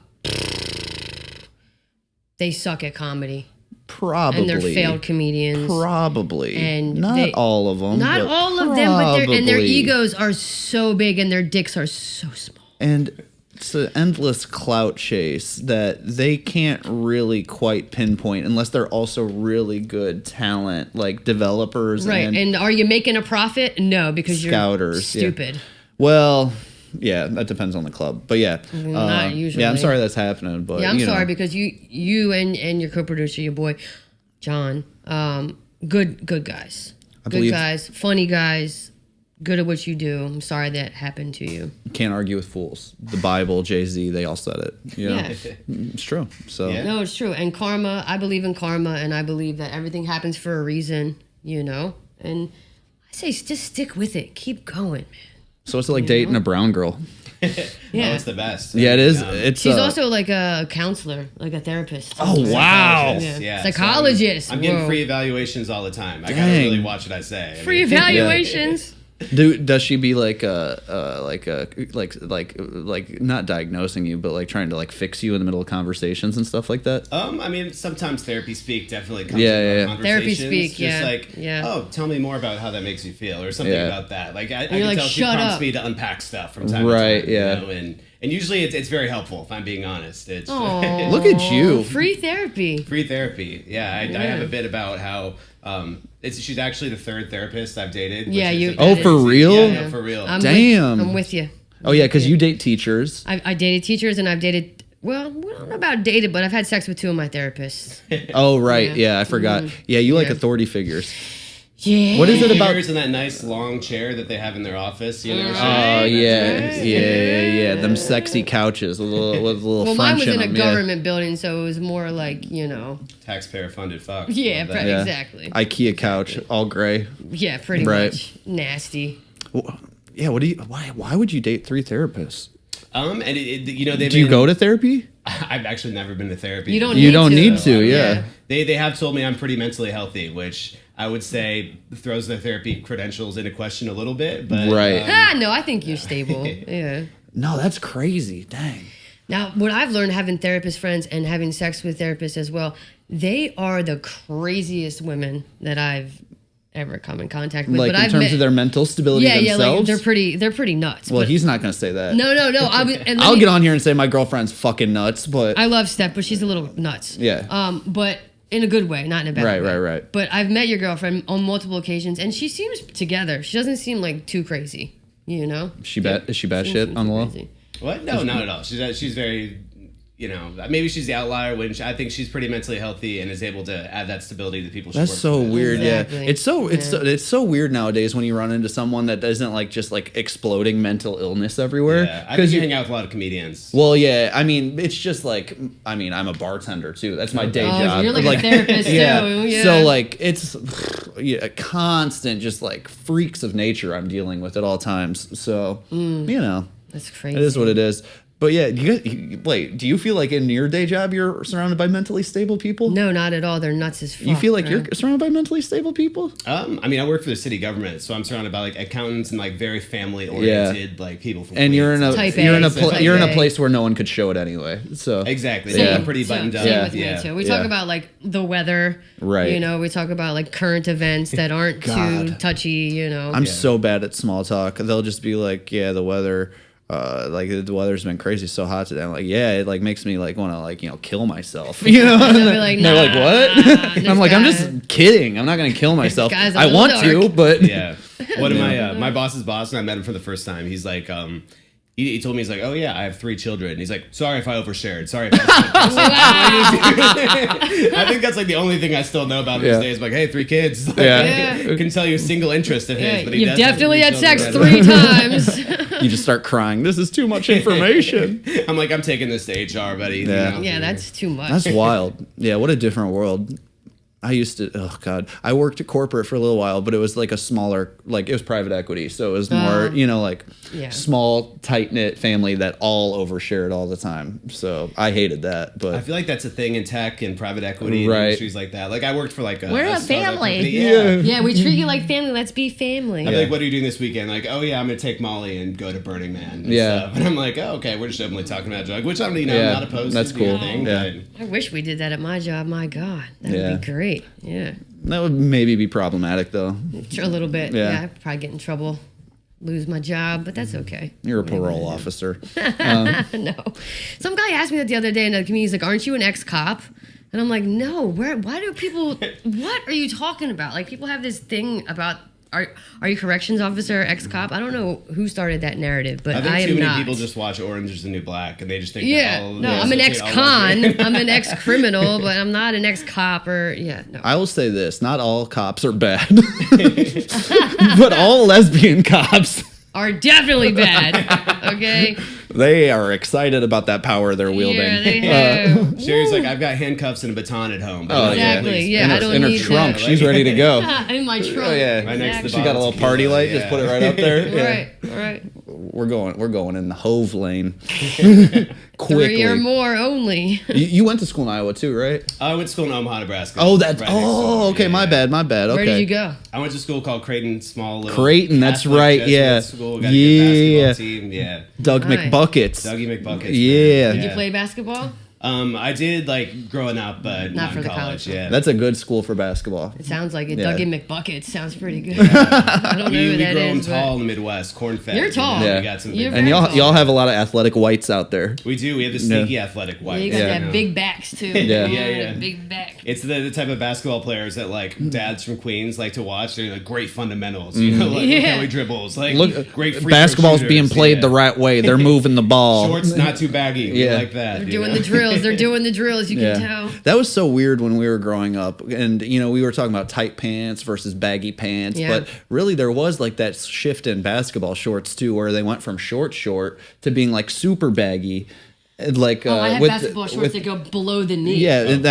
They suck at comedy. Probably. And they're failed comedians. Probably. And not they- all of them. Not but all of them, but their probably. egos are so big and their dicks are so small. And it's an endless clout chase that they can't really quite pinpoint unless they're also really good talent, like developers. Right. And are you making a profit? No, because Scouters, you're yeah. stupid. Well, yeah, that depends on the club. But yeah. Not usually. Yeah, I'm sorry that's happening. But Yeah, I'm you know. sorry because you and your co-producer, your boy John, good guys. Good believe- guys, funny guys, good at what you do. I'm sorry that happened to you. Can't argue with fools. The Bible, Jay-Z, they all said it. You know? Yeah. It's true. So Yeah. No, it's true. And karma, I believe in karma, and I believe that everything happens for a reason, And I say just stick with it. Keep going, man. So it's like dating a brown girl. Yeah. Oh, it's the best. Yeah, it is. Um, It's She's also like a counselor, like a therapist. Oh, wow. psychologist, Yeah. So Psychologist. I'm getting Whoa. free evaluations all the time. I gotta Dang. really watch what I say. I Free mean, evaluations. does she be like not diagnosing you, but like trying to like fix you in the middle of conversations and stuff like that? I mean, sometimes therapy speak definitely comes Yeah, in yeah, yeah. conversations. Therapy speak, just yeah. like, Yeah. oh, tell me more about how that makes you feel, or something Yeah. about that. Like I you're can like, tell she "Shut prompts up." me to unpack stuff from time Right, to time. yeah. And usually it's very helpful if I'm being honest. It's Aw. Look at you. Free therapy. free therapy. Yeah, I Yeah. have a bit about how she's actually the third therapist I've dated. Yeah, which is you- a- Oh, for real? Yeah, no, for real. Damn. I'm with you. Oh yeah, because you date teachers. I dated teachers and I've dated. Well, I don't know about dated, but I've had sex with two of my therapists. Oh right, Yeah. yeah, I forgot. Yeah, you like Yeah. authority figures. Yeah. What is it about? In that nice long chair that they have in their office, you know? Oh yeah. Them sexy couches with a little Well, French mine was in a them, government building, so it was more like, Taxpayer funded fuck. Yeah, Love that. exactly. IKEA couch, all gray. Yeah, pretty Right. much. Nasty. Yeah. Why would you date 3 therapists? And Do you go to therapy? I've actually never been to therapy. You don't You don't to. need to. Yeah. They have told me I'm pretty mentally healthy, which I would say throws their therapy credentials into question a little bit. But Right. No, I think you're stable. Yeah. No, that's crazy. Dang. Now, what I've learned having therapist friends and having sex with therapists as well, they are the craziest women that I've ever come in contact with. Like but in I've terms met, of their mental stability yeah, themselves? like they're pretty nuts. Well, but- he's not going to say that. No. I'll get on here and say my girlfriend's fucking nuts, but I love Steph, but she's a little nuts. Yeah. But in a good way, not in a bad way. Right. But I've met your girlfriend on multiple occasions, and she seems together. She doesn't seem like too crazy, you know? is she bad Seems shit on the low? crazy. What? No, not at all. She's very, maybe she's the outlier when I think she's pretty mentally healthy and is able to add that stability to people. That's so weird. Exactly. Yeah, it's so weird nowadays when you run into someone that isn't like just like exploding mental illness everywhere. Yeah, I think you hang out with a lot of comedians. Well, yeah, I mean, it's just like, I'm a bartender too. That's my day job. You're like a therapist too. Yeah. So like it's a constant just like freaks of nature I'm dealing with at all times. So That's crazy. it is what it is. But yeah, do you feel like in your day job you're surrounded by mentally stable people? No, not at all. They're nuts as fuck. You feel like bro. you're surrounded by mentally stable people? I work for the city government, so I'm surrounded by like accountants and like very family oriented like people from And Queens. you're in a Type you're in a A, pla- type you're in a A. place where no one could show it anyway. So Exactly. Same. Yeah. I'm pretty buttoned up. Same with Yeah. me too. We Yeah. talk about like the weather. Right. We talk about like current events that aren't too God. touchy, I'm so bad at small talk. They'll just be like, yeah, the weather. Like the weather's been crazy, so hot today. I'm like, yeah, it like makes me like want to like kill myself. And they'll be like, They're like, what? this I'm like, I'm guy- just kidding. I'm not gonna kill myself. guy's a I little want dark. to, but Yeah. One of my boss's boss, and I met him for the first time. He's like, he told me, he's like, oh yeah, I have 3 children. And he's like, sorry if I overshared. Sorry if I think that's like the only thing I still know about him Yeah. these days. Like, hey, 3 kids. Like, Yeah. I can tell you a single interest of his. But he You've does have definitely 3 had sex children. 3 times. you just start crying. This is too much information. I'm like, I'm taking this to HR, buddy. you Yeah. know? Yeah, that's too much. That's wild. Yeah, what a different world. I used to, oh God, I worked at corporate for a little while, but it was like a smaller, like it was private equity. So it was more, like Yeah. small, tight knit family that all overshared all the time. So I hated that. But I feel like that's a thing in tech and private equity Right. and industries like that. Like I worked for like a We're a startup family. company. Yeah. Yeah, we treat you like family. Let's be family. I'd be like, what are you doing this weekend? Like, oh yeah, I'm gonna take Molly and go to Burning Man. And Yeah. stuff. And I'm like, oh okay, we're just openly talking about drug, which I'm Yeah, not opposed that's to. That's cool. Thing, Yeah. I wish we did that at my job. My God, that Yeah. would be great. Yeah, that would maybe be problematic though. a little bit. Yeah. Yeah, I'd probably get in trouble, lose my job, but that's okay. You're a parole officer. No, some guy asked me that the other day in the community. He's like, "Aren't you an ex-cop?" And I'm like, "No. Why do people? What are you talking about? Like, people have this thing about." Are you corrections officer, ex-cop? I don't know who started that narrative, but I think I too am many not. people just watch Orange is the New Black and they just think Yeah, that all, no, they I'm an associate all ex-con. of I'm an ex-criminal, but I'm not an ex-cop or no. I will say this: not all cops are bad, but all lesbian cops. Are definitely bad. Okay. They are excited about that power they're wielding. Yeah, they have. Sheri's like, I've got handcuffs and a baton at home. Oh, Exactly. Yeah, in her, I don't in her need trunk, that. she's ready to go. In my trunk. Oh, yeah. Right next to the She got a little bottle of party tequila, light. Just yeah. put it right up there. Yeah. Right. We're going in the Hove lane. 3 Quickly. or more only. You went to school in Iowa too, right? I went to school in Omaha, Nebraska. Oh, that's Right next door. okay. Yeah. My bad. Okay. Where did you go? I went to school called Creighton, small little Creighton, that's Catholic right, Jesuit yeah. School. Got a good Yeah. basketball team. Yeah. Doug Nice. McBuckets. Dougie McBuckets. Yeah. man. Did you play basketball? I did like growing up, but not for in the college. college. Yeah. That's a good school for basketball. It sounds like it. Yeah. Dougie McBucket sounds pretty good. I don't know we who that grow them is. tall in the Midwest, corn fed. You're tall. Yeah. We got some You're big And very y'all tall. y'all have a lot of athletic whites out there. We do. We have the sneaky athletic white. You got Yeah. that big backs too. Yeah. Yeah. Big back. It's the type of basketball players that like dads from Queens like to watch. They're like great fundamentals, you know, like look Yeah. how he dribbles, like Look, great free basketball's throw being shooters, played yeah. the right way. They're moving the ball. Shorts not too baggy. We Yeah. like that. They're you doing know? the drills. drills. They're doing the drills. You can tell. That was so weird when we were growing up, and we were talking about tight pants versus baggy pants, but really there was like that shift in basketball shorts too, where they went from short to being like super baggy. Like I had basketball shorts that go below the knee. Yeah, like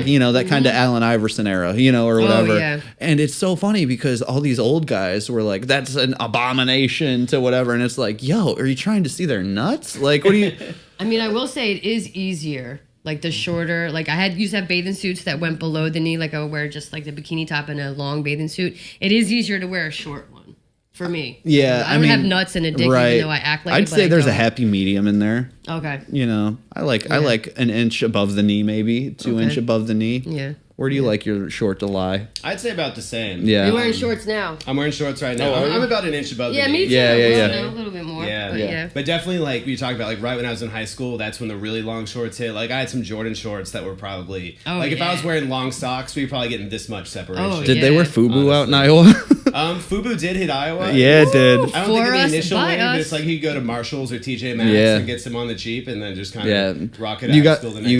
that kind of Allen Iverson era, or whatever. Oh, yeah. And it's so funny because all these old guys were like, "That's an abomination" to whatever, and it's like, "Yo, are you trying to see their nuts? Like, what do you?" I mean, I will say it is easier. Like the shorter, like I used to have bathing suits that went below the knee. Like I would wear just like the bikini top and a long bathing suit. It is easier to wear a short one. For me. Yeah. I don't have nuts and a dick, even though I act like I'd say there's a happy medium in there. Okay. I like an inch above the knee, maybe 2 inch above the knee. Yeah. Where do you like your short to lie? I'd say about the same. Yeah. You're wearing shorts now. I'm wearing shorts right now. I'm about an inch above the knee. Yeah, me too. Yeah. A little bit more. Yeah. But definitely, like, we talked about, like, right when I was in high school, that's when the really long shorts hit. Like, I had some Jordan shorts that were probably... if I was wearing long socks, we'd probably getting this much separation. Did they wear FUBU out in Iowa? FUBU did hit Iowa. Yeah, it did. I don't think in the initial wave, but it's like you go to Marshalls or TJ Maxx and get some on the cheap and then just kind of rock it out. You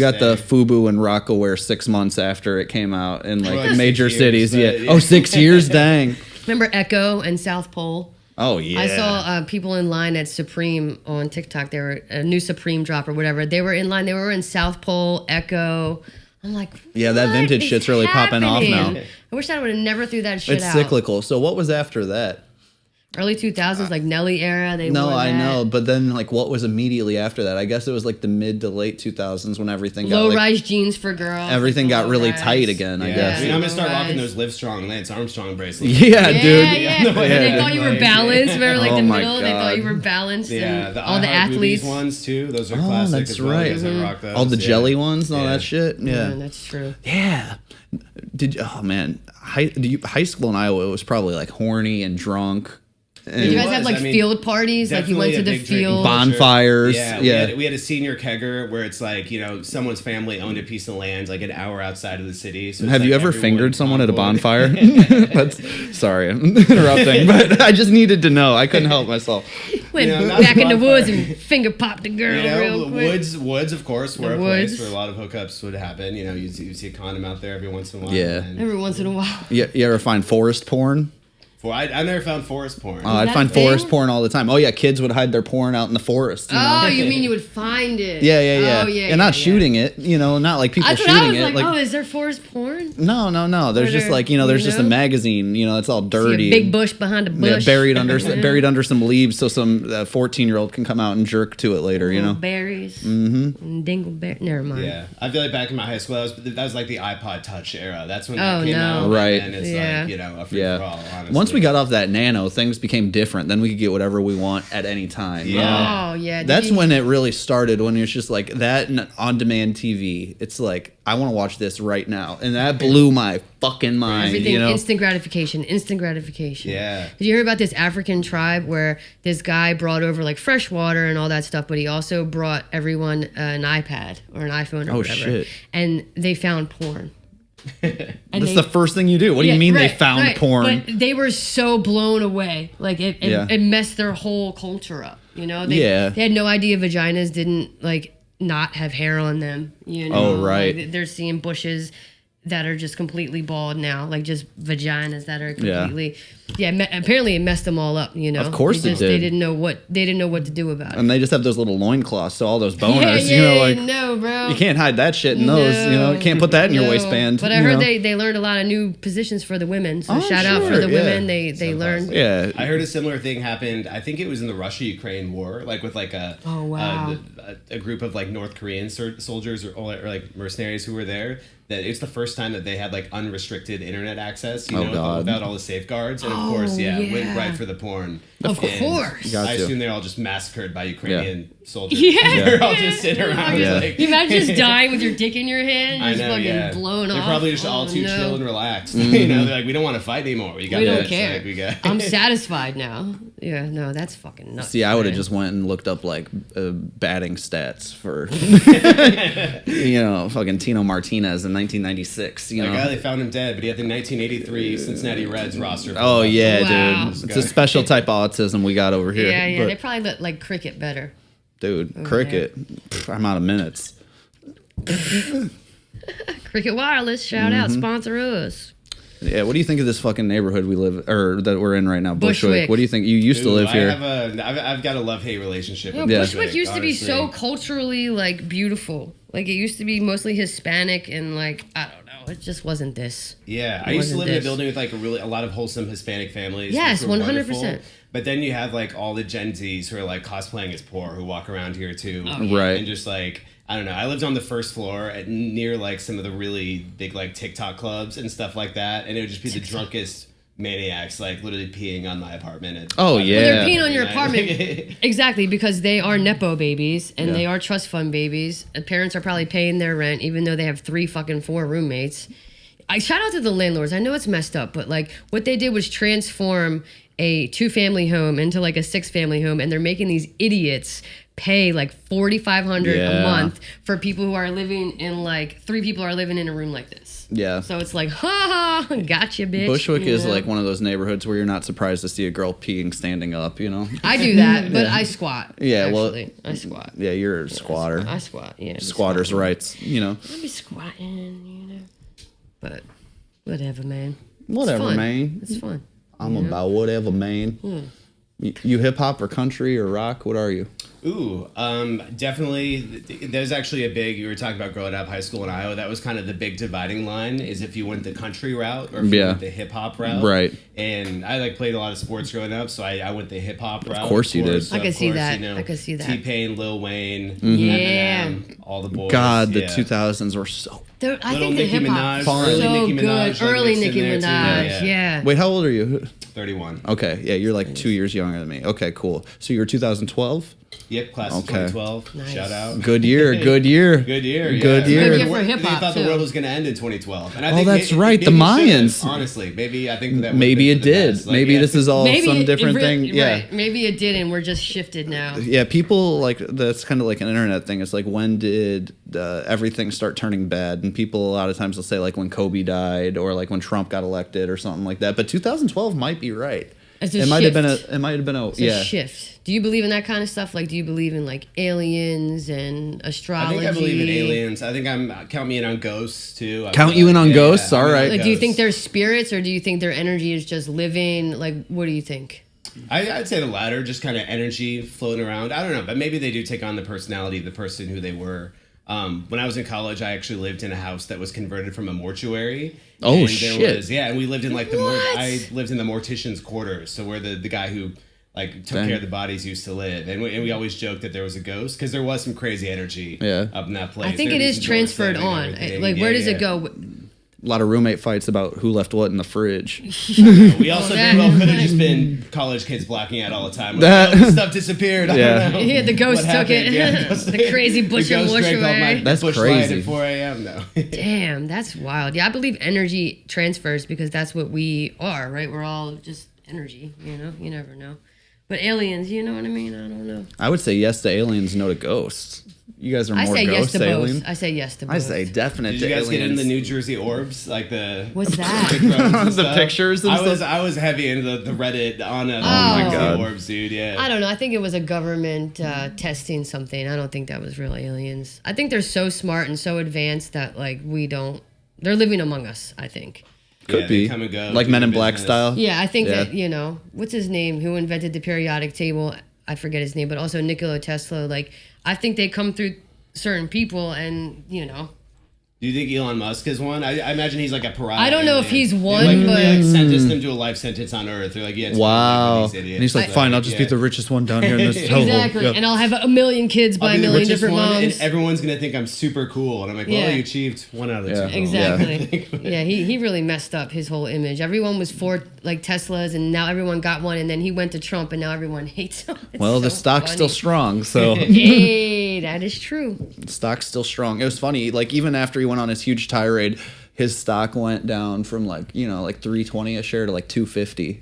got the FUBU and Rockaware 6 months after it came out in like major cities. 6 years, dang. Remember Echo and South Pole? Oh yeah. I saw people in line at Supreme on TikTok. They were a new Supreme drop or whatever. They were in line. They were in South Pole, Echo. I'm like, that vintage shit's really popping off now. I wish I would have never threw that shit out. It's cyclical. So what was after that? Early 2000s, like Nelly era. I know, but then like what was immediately after that? I guess it was like the mid to late 2000s when everything got low-rise jeans for girls. Everything got really tight again. I guess. I mean, I'm gonna start rocking those Livestrong Lance Armstrong bracelets. Yeah, dude. Yeah. They thought you were balanced. Remember, like the middle, they thought you were balanced. Yeah, and all the athletes ones too. Those are classic. That's right. Rock those. All the jelly ones and all that shit. Yeah, that's true. Yeah. High school in Iowa was probably like horny and drunk. Did you guys have like field parties? Like you went to the field? Bonfires. Yeah. We had a senior kegger where it's like, someone's family owned a piece of land like an hour outside of the city. So have you ever fingered someone at a bonfire? Sorry, I'm interrupting, but I just needed to know. I couldn't help myself. Went back in the woods and finger popped a girl real quick. Woods, of course, were a place where a lot of hookups would happen. You'd see a condom out there every once in a while. Yeah. Every once in a while. You ever find forest porn? I never found forest porn. I'd find forest porn all the time. Oh yeah, kids would hide their porn out in the forest. You mean you would find it? Yeah. Oh, yeah, and not shooting it. Not like people shooting it. Like, is there forest porn? No. There's just like there's just a magazine. It's all dirty. See a big bush behind a bush. Buried under some leaves, so some 14-year-old can come out and jerk to it later. Berries. Mm-hmm. Dingleberry. Never mind. Yeah, I feel like back in my high school, that was like the iPod Touch era. That's when that came out. Right. And it's like a free for all. Honestly. Once we got off that Nano, things became different. Then we could get whatever we want at any time. Yeah. Oh, yeah. That's when it really started, when it's just like that and on-demand TV. It's like, I want to watch this right now. And that blew my fucking mind. Everything, instant gratification. Yeah. Did you hear about this African tribe where this guy brought over like fresh water and all that stuff, but he also brought everyone an iPad or an iPhone or whatever. Shit. And they found porn. That's the first thing you do. What do you mean they found porn? But they were so blown away. Like it messed their whole culture up. They had no idea vaginas didn't like not have hair on them. Oh right. Like, they're seeing bushes that are just completely bald now, like just vaginas that are completely. Apparently it messed them all up. Of course it did. They didn't know what to do about it. And they just have those little loincloths, so all those boners. No, bro. You can't hide that shit in those. You can't put that in your waistband. But I heard they learned a lot of new positions for the women. So shout out for the women. They learned. Yeah. I heard a similar thing happened. I think it was in the Russia-Ukraine war, like with like a group of like North Korean soldiers or like mercenaries who were there. That it's the first time that they had like unrestricted internet access, without all the safeguards, and of course, went right for the porn. Of course, I assume they're all just massacred by Ukrainian soldiers. Yeah, they're all just sitting around. Like, you imagine just dying with your dick in your hand, just fucking blown off. They're probably just all too chill and relaxed. They're like, we don't want to fight anymore. We don't care. I'm satisfied now. Yeah, no, that's fucking nuts. See, I would have just went and looked up like batting stats for, fucking Tino Martinez in 1996. The guy, they found him dead, but he had the 1983 Cincinnati Reds roster. Oh yeah, dude, it's a special type of autism we got over here. Yeah, they probably like cricket better. Dude, cricket. I'm out of minutes. Cricket Wireless, shout out, sponsor us. Yeah, what do you think of this fucking neighborhood we live or that we're in right now, Bushwick? What do you think? You used to live here. I've got a love-hate relationship with Bushwick used to be so culturally like beautiful. Like it used to be mostly Hispanic and like I don't know, it just wasn't this. Yeah, I used to live in a building with like a lot of wholesome Hispanic families. Yes, 100%. But then you have like all the Gen Zs who are like cosplaying as poor who walk around here too, right? And just like. I don't know. I lived on the first floor near like some of the really big like TikTok clubs and stuff like that, and it would just be the drunkest maniacs like literally peeing on my apartment. Oh yeah, well, they're peeing on your apartment exactly because they are nepo babies and they are trust fund babies. And parents are probably paying their rent even though they have 4 roommates. I shout out to the landlords. I know it's messed up, but like what they did was transform a 2-family home into like a 6-family home, and they're making these idiots pay like $4,500 a month for people who are living in like 3 people are living in a room like this. Yeah. So it's like, ha ha, gotcha, bitch. Bushwick is like one of those neighborhoods where you're not surprised to see a girl peeing standing up, you know? I do that, but I squat. Yeah, actually. I squat. Yeah, you're a squatter. I squat, yeah. Squatters' rights, you know? I'll be squatting, you know. But whatever, man. Whatever, man. It's fun. I'm about whatever, man. You hip hop or country or rock? What are you? Ooh, definitely. There's actually a big. You were talking about growing up high school in Iowa. That was kind of the big dividing line. Is if you went the country route or if you went the hip hop route. Right. And I like played a lot of sports growing up, so I went the hip hop route. Of course you did. I could see that. I could see that. T-Pain, Lil Wayne, Eminem, all the boys. God, the 2000s were so. I think the hip hop Minaj, so Nicki Minaj, good. Early Nicki Minaj, yeah. Wait, how old are you? 31. Okay, yeah, you're like 2 years younger than me. Okay, cool. So you're 2012? Yep, class of 2012. Nice. Shout out. Good year, good year. Good year, yeah. Good year. Good year for hip hop. They thought the world was going to end in 2012. And I Oh, think that's right, the Mayans. Honestly, maybe I think that Maybe it did. Best. Like, maybe this is all some different thing. Yeah. Right. Maybe it did, and we're just shifted now. Yeah, people like that's kind of like an internet thing. It's like when did everything start turning bad? And people a lot of times will say like when Kobe died or like when Trump got elected or something like that. But 2012 might be right. It might have been a shift. Do you believe in that kind of stuff? Like, do you believe in like aliens and astrology? I think I believe in aliens. I think count me in on ghosts too. Count you in on ghosts? All right. Like, do you think they're spirits or do you think their energy is just living? Like, what do you think? I'd say the latter, just kind of energy floating around. I don't know, but maybe they do take on the personality of the person who they were. When I was in college, I actually lived in a house that was converted from a mortuary. Oh, shit. And we lived in like I lived in the mortician's quarters, so where the guy who like took care of the bodies used to live, and we always joked that there was a ghost because there was some crazy energy up in that place. I think it is transferred on. Like, where does it go? A lot of roommate fights about who left what in the fridge. We also very well could have just been college kids blacking out all the time. Like, this stuff disappeared. I don't know. Yeah, the ghost took it. Yeah, the crazy bush and mortuary. That's crazy. At 4 a.m. though. Damn, that's wild. Yeah, I believe energy transfers because that's what we are, right? We're all just energy, you know? You never know. But aliens, you know what I mean? I don't know. I would say yes to aliens, no to ghosts. You guys are more I say ghost yes to alien. both. I say yes to both. I say definite Did to you guys aliens. get into the New Jersey orbs? Like the What's that? The pictures and stuff? I was heavy into the Reddit on Oh my God. orbs, dude. Yeah. I don't know. I think it was a government testing something. I don't think that was real aliens. I think they're so smart and so advanced that like we don't. They're living among us. I think. Could be. Come and go, like Men in Black style. Yeah, I think that, you know, what's his name? Who invented the periodic table? I forget his name, but also Nikola Tesla. Like, I think they come through certain people and, you know. Do you think Elon Musk is one? I imagine he's like a pariah. I don't know if he's one, but... They sentenced him to a life sentence on Earth. They're like, yeah, wow. And he's like, fine, I'll just be the richest one down here in this hellhole. Exactly. Yep. And I'll have a million kids by a million different moms. And everyone's going to think I'm super cool. And I'm like, well, you achieved 1 out of the 2. Exactly. Yeah, he really messed up his whole image. Everyone was for like Teslas and now everyone got one. And then he went to Trump and now everyone hates him. Well, the stock's still strong, so... Hey, that is true. The stock's still strong. It was funny, like, even after he went on his huge tirade his stock went down from like 320 a share to like 250,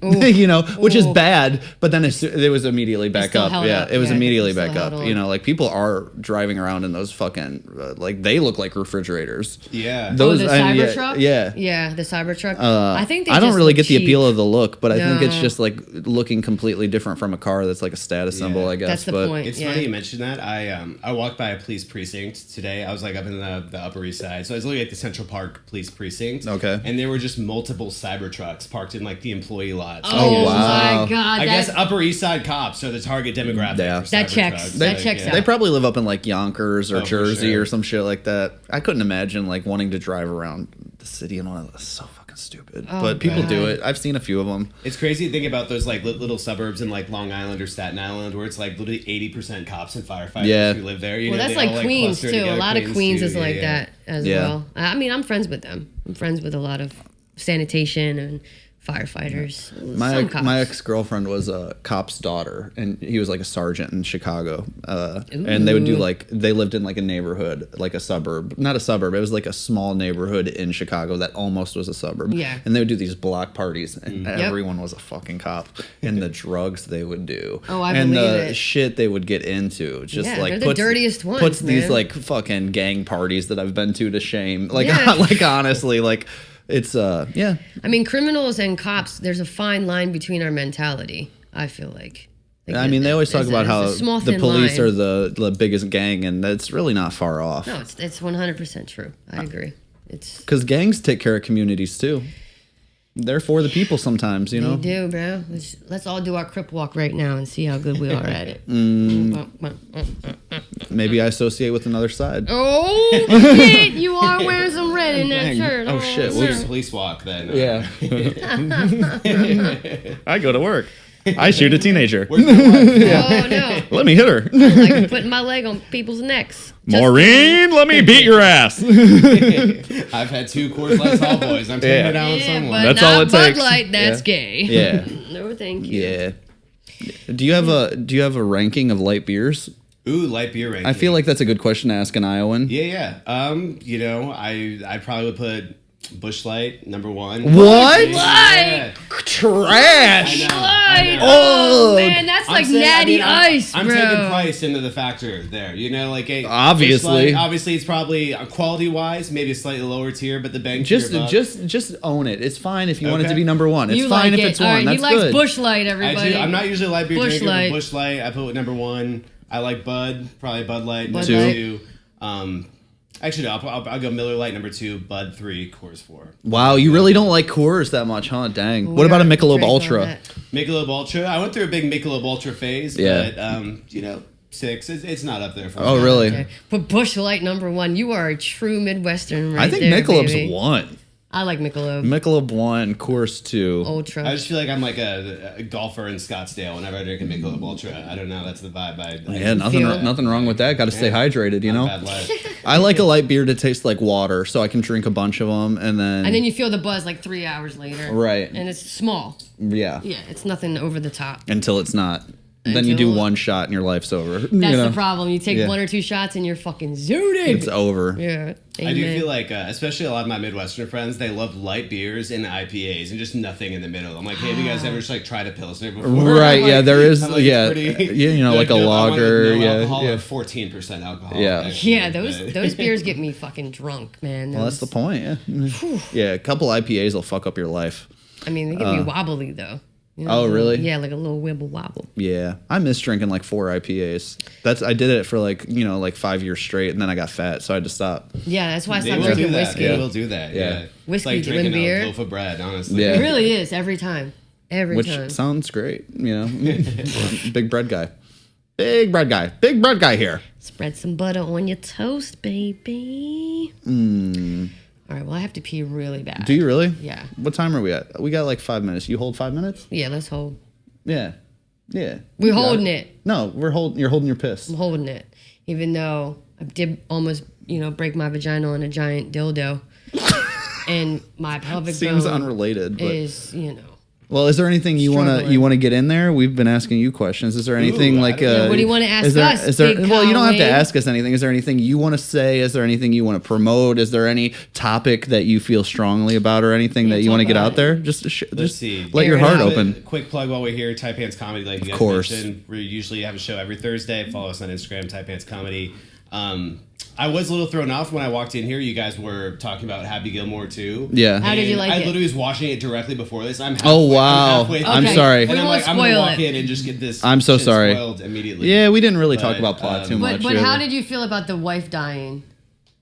which is bad, but then it was immediately back up. Yeah, it was immediately back up. Like people are driving around in those fucking like they look like refrigerators. Yeah. The Cybertruck? Yeah. Yeah, the Cybertruck. I think I don't really get the cheap. appeal of the look, but I think it's just like looking completely different from a car that's like a status symbol, I guess. That's the point. It's funny you mentioned that. I walked by a police precinct today. I was like up in the Upper East Side. So I was looking at the Central Park Police Precinct. Okay. And there were just multiple Cybertrucks parked in like the employee lots. Oh, wow. my God. I guess Upper East Side cops are the target demographic for That Cybertrucks. checks. That checks out. They probably live up in like Yonkers or Jersey sure. or some shit like that. I couldn't imagine like wanting to drive around the city in one of those. So fucking stupid. But people do it. I've seen a few of them. It's crazy to think about those like little suburbs in like Long Island or Staten Island where it's like literally 80% cops and firefighters who live there. Well, that's like Queens too. A lot of Queens is like that as well. I mean, I'm friends with them. I'm friends with a lot of sanitation and firefighters. My ex-girlfriend was a cop's daughter, and he was like a sergeant in Chicago. And they would do like, they lived in like a neighborhood, like a suburb. Not a suburb, it was like a small neighborhood in Chicago that almost was a suburb. Yeah. And they would do these block parties, and everyone was a fucking cop. And the drugs they would do. Oh, I and believe the it. shit they would get into. Just like they're the dirtiest ones, puts these man. like fucking gang parties that I've been to shame. Like, like honestly, like... It's I mean, criminals and cops. There's a fine line between our mentality. I feel like. I mean, they always talk about how the police line. are the biggest gang, and that's really not far off. No, it's 100% true. I agree. It's because gangs take care of communities too. They're for the people sometimes, They do, bro. Let's all do our Crip walk right now and see how good we are at it. Maybe I associate with another side. Oh shit! You are wearing some red in that shirt. Oh shit! Where's police walk then? Yeah. I go to work. I shoot a teenager. Oh no! Let me hit her. Like putting my leg on people's necks. Maureen, let me beat your ass. I've had 2 Coors Light Tall Boys. I'm taking it out on someone. But That's not all it Bud takes. Light. That's gay. Yeah. No, thank you. Yeah. Do you have a ranking of light beers? Ooh, light beer ranking. I feel like that's a good question to ask an Iowan. Yeah. I probably would put Busch Light number 1. What? Yeah. Trash. I know. Oh man, that's like saying- natty I'm ice, I'm bro. taking price into the factor there. Like a Obviously. Busch Light, obviously it's probably quality wise maybe a slightly lower tier, but the bang for your buck. Just own it. It's fine if you want it to be number 1. It's You fine like if it. it's All 1. right, That's he likes good. Busch Light, I everybody. do. I'm not usually a light beer Busch drinker, Light. but Busch Light I put number 1. I like Bud, probably Bud Light Bud number Light. 2. Actually, no, I'll go Miller Lite number 2, Bud 3, Coors 4. Wow, you really don't like Coors that much, huh? Dang. Well, What about a we Michelob drank all Ultra? that. Michelob Ultra. I went through a big Michelob Ultra phase, Yeah. but 6. It's not up there for me. Oh, really? Okay. But Busch Light number 1. You are a true Midwestern, right I think there, Michelob's baby. 1. I like Michelob Michelob 1, Coors 2. Ultra. I just feel like I'm like a golfer in Scottsdale whenever I drink a Michelob Ultra. I don't know. That's the vibe. Yeah, nothing wrong with that. Got to stay hydrated, you know? Bad life. I like a light beer to taste like water, so I can drink a bunch of them and then you feel the buzz like 3 hours later. Right. And it's small. yeah, Yeah, it's nothing over the top. until it's not. Then you do Until- one shot and your life's over. That's the problem. You take 1 or 2 shots and you're fucking zooted. It's over. Yeah. I do Amen. feel like, especially a lot of my Midwestern friends, they love light beers and IPAs and just nothing in the middle. I'm like, hey, have you guys ever just like tried a Pilsner before? Right, I'm like- yeah, there is, I'm like, yeah, it's pretty- you know, like a I want lager, no yeah, alcohol yeah. or 14% alcohol. Yeah. actually, Yeah, but- those beers get me fucking drunk, man. Well, that's the point, yeah. Yeah, a couple IPAs will fuck up your life. I mean, they get me wobbly though. You Oh, really? Yeah, like a little wibble wobble. Yeah, I miss drinking like 4 IPAs. I did it for like 5 years straight, and then I got fat, so I had to stop. Yeah, that's why I They stopped will do drinking that. whiskey. They will do that. Yeah. Yeah. Whiskey it's like doing drinking beer. a loaf of bread, honestly. Yeah. It really is every time. Every Which time. sounds great, big bread guy. Big bread guy here. Spread some butter on your toast, baby. All right, well, I have to pee really bad. Do you really? Yeah. What time are we at? We got like 5 minutes. You hold 5 minutes? Yeah, let's hold. Yeah. We're holding it. No, you're holding your piss. I'm holding it. Even though I did almost, break my vagina on a giant dildo. And my pelvic Seems bone unrelated, but is, Well, is there anything you want to get in there? We've been asking you questions. Is there anything what do you want to ask us? Is there, well, you don't have to ask us anything. Is there anything you want to say? Is there anything you want to promote? Is there any topic that you feel strongly about or anything that you want to get out there? Just see. Let your heart open. Quick plug while we're here. Type Hands Comedy, like you guys mentioned. We usually have a show every Thursday. Follow us on Instagram, Type Hands Comedy. I was a little thrown off when I walked in here. You guys were talking about Happy Gilmore too. Yeah. How did you like it? I literally was watching it directly before this. I'm sorry. And I'm gonna walk in and just get this. I'm so sorry. Spoiled immediately. Yeah, we didn't really talk about plot too much. But how did you feel about the wife dying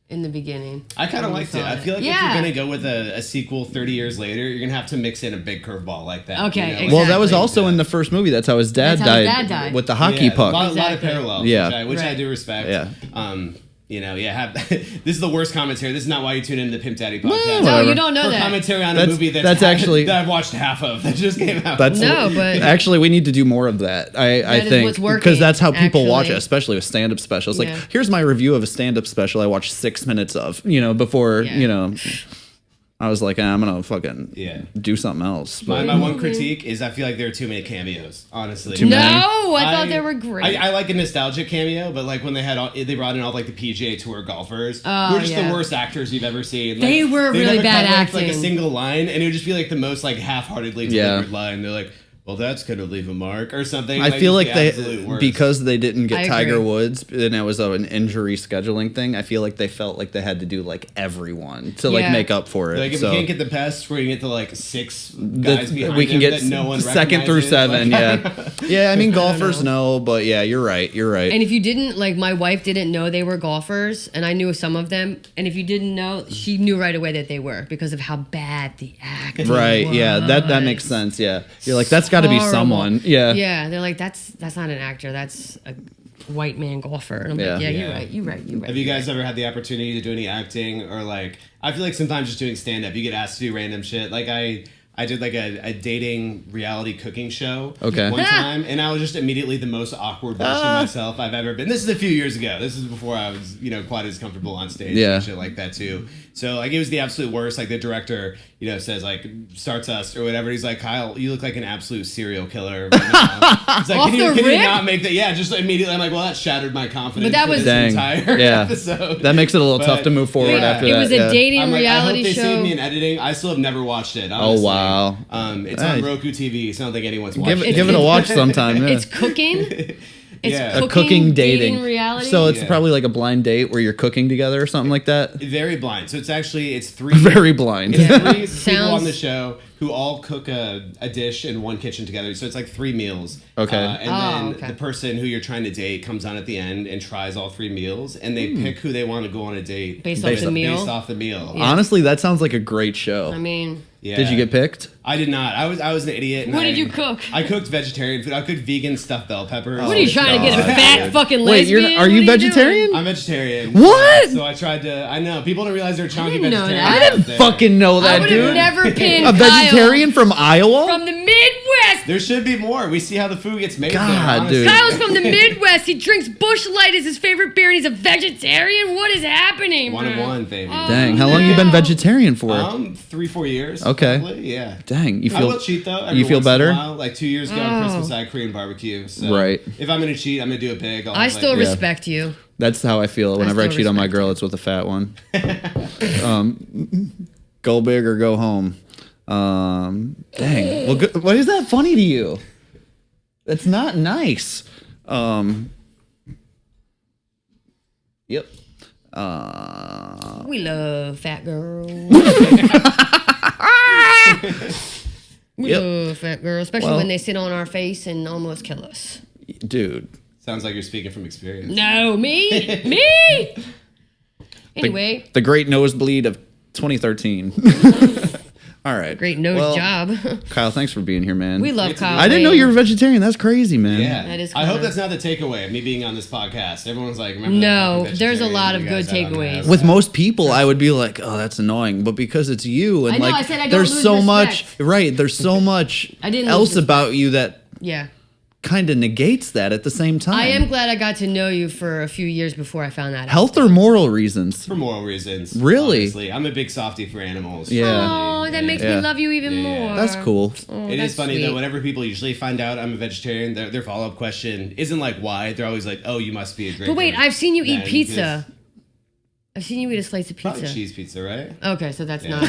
in the beginning? I kind of liked it. I feel like if you're gonna go with a sequel 30 years later, you're gonna have to mix in a big curveball like that. Okay. Exactly. Well, that was also in the first movie. That's how his dad died with the hockey puck. A lot of parallels. Yeah. Which I do respect. Yeah. This is the worst commentary. This is not why you tune into the Pimp Daddy podcast. No, you don't know that. Commentary on a movie that I've watched half of that just came out. But actually, we need to do more of that. I think because that's how people watch it, especially with stand-up specials. Like, here's my review of a stand-up special I watched 6 minutes of. Before I was like, I'm gonna fucking do something else. My one critique is I feel like there are too many cameos. Honestly, I thought they were great. I like a nostalgic cameo, but like when they brought in all like the PGA Tour golfers, who are just the worst actors you've ever seen. Like, they were really bad acting. Like a single line, and it would just be like the most like half-heartedly delivered line. They're like, well, that's gonna leave a mark or something. I feel like because they didn't get Tiger Woods and it was an injury scheduling thing. I feel like they felt like they had to do like everyone to like make up for it. Like if we can't get the best, we're gonna get to like 6 guys behind we can get that no one second through 7. Yeah, I mean golfers know, but yeah, you're right. And if you didn't, like my wife didn't know they were golfers, and I knew some of them. And if you didn't know, she knew right away that they were because of how bad the acting Right. Was. Yeah, that makes sense. Yeah, you're like that's got to be someone. Yeah, they're like that's not an actor, that's a white man golfer. And I'm like, you're right. Have you guys ever had the opportunity to do any acting, or like I feel like sometimes just doing stand up you get asked to do random shit. Like I did like a dating reality cooking show one time, and I was just immediately the most awkward version of myself I've ever been. This is a few years ago. This is before I was, quite as comfortable on stage and shit like that too. So like it was the absolute worst. Like the director, says like starts us or whatever. He's like, Kyle, you look like an absolute serial killer right now. He's like, can you not make that? Yeah, just immediately. I'm like, well, that shattered my confidence. But that was this entire episode. That makes it a little tough to move forward after that. It was a dating reality I hope they show. saved me in editing. I still have never watched it. Honestly. Oh wow. It's on Roku TV. So I don't think anyone's watching it. Give it a watch sometime. Yeah. It's cooking. It's a cooking dating reality. So it's probably like a blind date where you're cooking together or something like that. Very blind. So it's 3 very blind. It's 3 people on the show who all cook a dish in one kitchen together. So it's like 3 meals. Okay. And then the person who you're trying to date comes on at the end and tries all 3 meals, and they pick who they want to go on a date based off the meal. Yeah. Honestly, that sounds like a great show. I mean, did you get picked? I did not. I was an idiot. What did you cook? I cooked vegetarian food. I cooked vegan stuffed bell peppers. What are you trying to get, a fat fucking lesbian? Wait, are you vegetarian? I'm vegetarian. What? So I tried to. I know people don't realize they're chunky vegetarian. I didn't fucking know that, dude. I would have never pinned a vegetarian from Iowa? From the Midwest. There should be more. We see how the food gets made. God, there, dude. Kyle's from the Midwest. He drinks Busch Light as his favorite beer, and he's a vegetarian. What is happening? 1 of 1, baby. Dang, how long you been vegetarian for? 3-4 years. Okay. Probably, yeah. Dang, you feel. I will cheat though. You feel better? Like 2 years ago on Christmas, I had Korean barbecue. So right. If I'm gonna cheat, I'm gonna do it big. I still respect you. That's how I feel whenever I cheat on my girl. It's with a fat one. Go big or go home. Dang. Well, what is that funny to you? That's not nice. Yep. We love fat girls. We love fat girls, especially when they sit on our face and almost kill us. Dude. Sounds like you're speaking from experience. No, me. Anyway. The great nosebleed of 2013. All right. Great nose job. Kyle, thanks for being here, man. We love Kyle. I didn't know you were a vegetarian. That's crazy, man. Yeah. That is I hope that's not the takeaway of me being on this podcast. Everyone's like, remember no, there's a lot of good takeaways. With most people, I would be like, oh, that's annoying. But because it's you, and I know, like, I said I don't there's lose so respect. much, right? There's so much else about you that. Yeah. kind of negates that at the same time. I am glad I got to know you for a few years before I found that out. Health or moral reasons? For moral reasons. Really? Honestly. I'm a big softie for animals. Yeah. Oh, that makes me love you even more. That's cool. Oh, It that's is funny sweet. though, whenever people usually find out I'm a vegetarian, their follow-up question isn't like why. They're always like, oh, you must be a drinker. But wait, I've seen you eat Then pizza. I've seen you eat a slice of Probably pizza. cheese pizza, right? Okay, so that's not.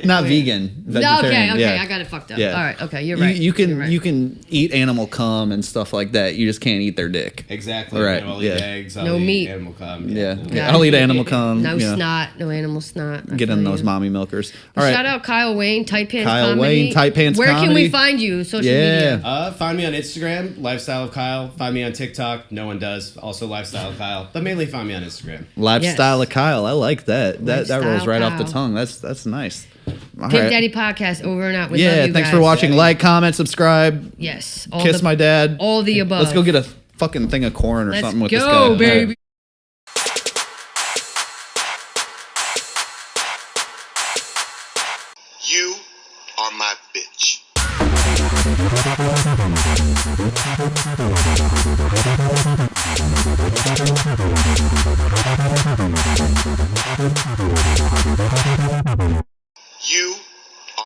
Not vegan. No, Vegetarian. okay, yeah. I got it fucked up. Yeah. All right, okay, you're right. You can You're right. you can eat animal cum and stuff like that. You just can't eat their dick. Exactly. Right, You know, I'll eat yeah. eggs. I'll No eat meat. animal cum. Yeah. no. Yeah. I'll eat animal cum. No you know, snot, no animal snot. I Get feel in those you. mommy milkers. All right. Shout out Kyle Wayne, Tight Pants Kyle Comedy. Wayne, Tight Pants Where can Comedy. we find you? Social Yeah. media. Find me on Instagram, Lifestyle of Kyle. Find me on TikTok. No one does. Also Lifestyle of Kyle. But mainly find me on Instagram. Lifestyle Yes. of Kyle. I like that. That rolls Lifestyle right off the Kyle. tongue. That's nice. All Pimp right. Daddy Podcast, over and out. We love Yeah, you thanks guys. for watching. Daddy. Like, comment, subscribe. Yes. Kiss my dad. All the above. Let's go get a fucking thing of corn or Let's something with this guy. go, All right. baby. You are my bitch. You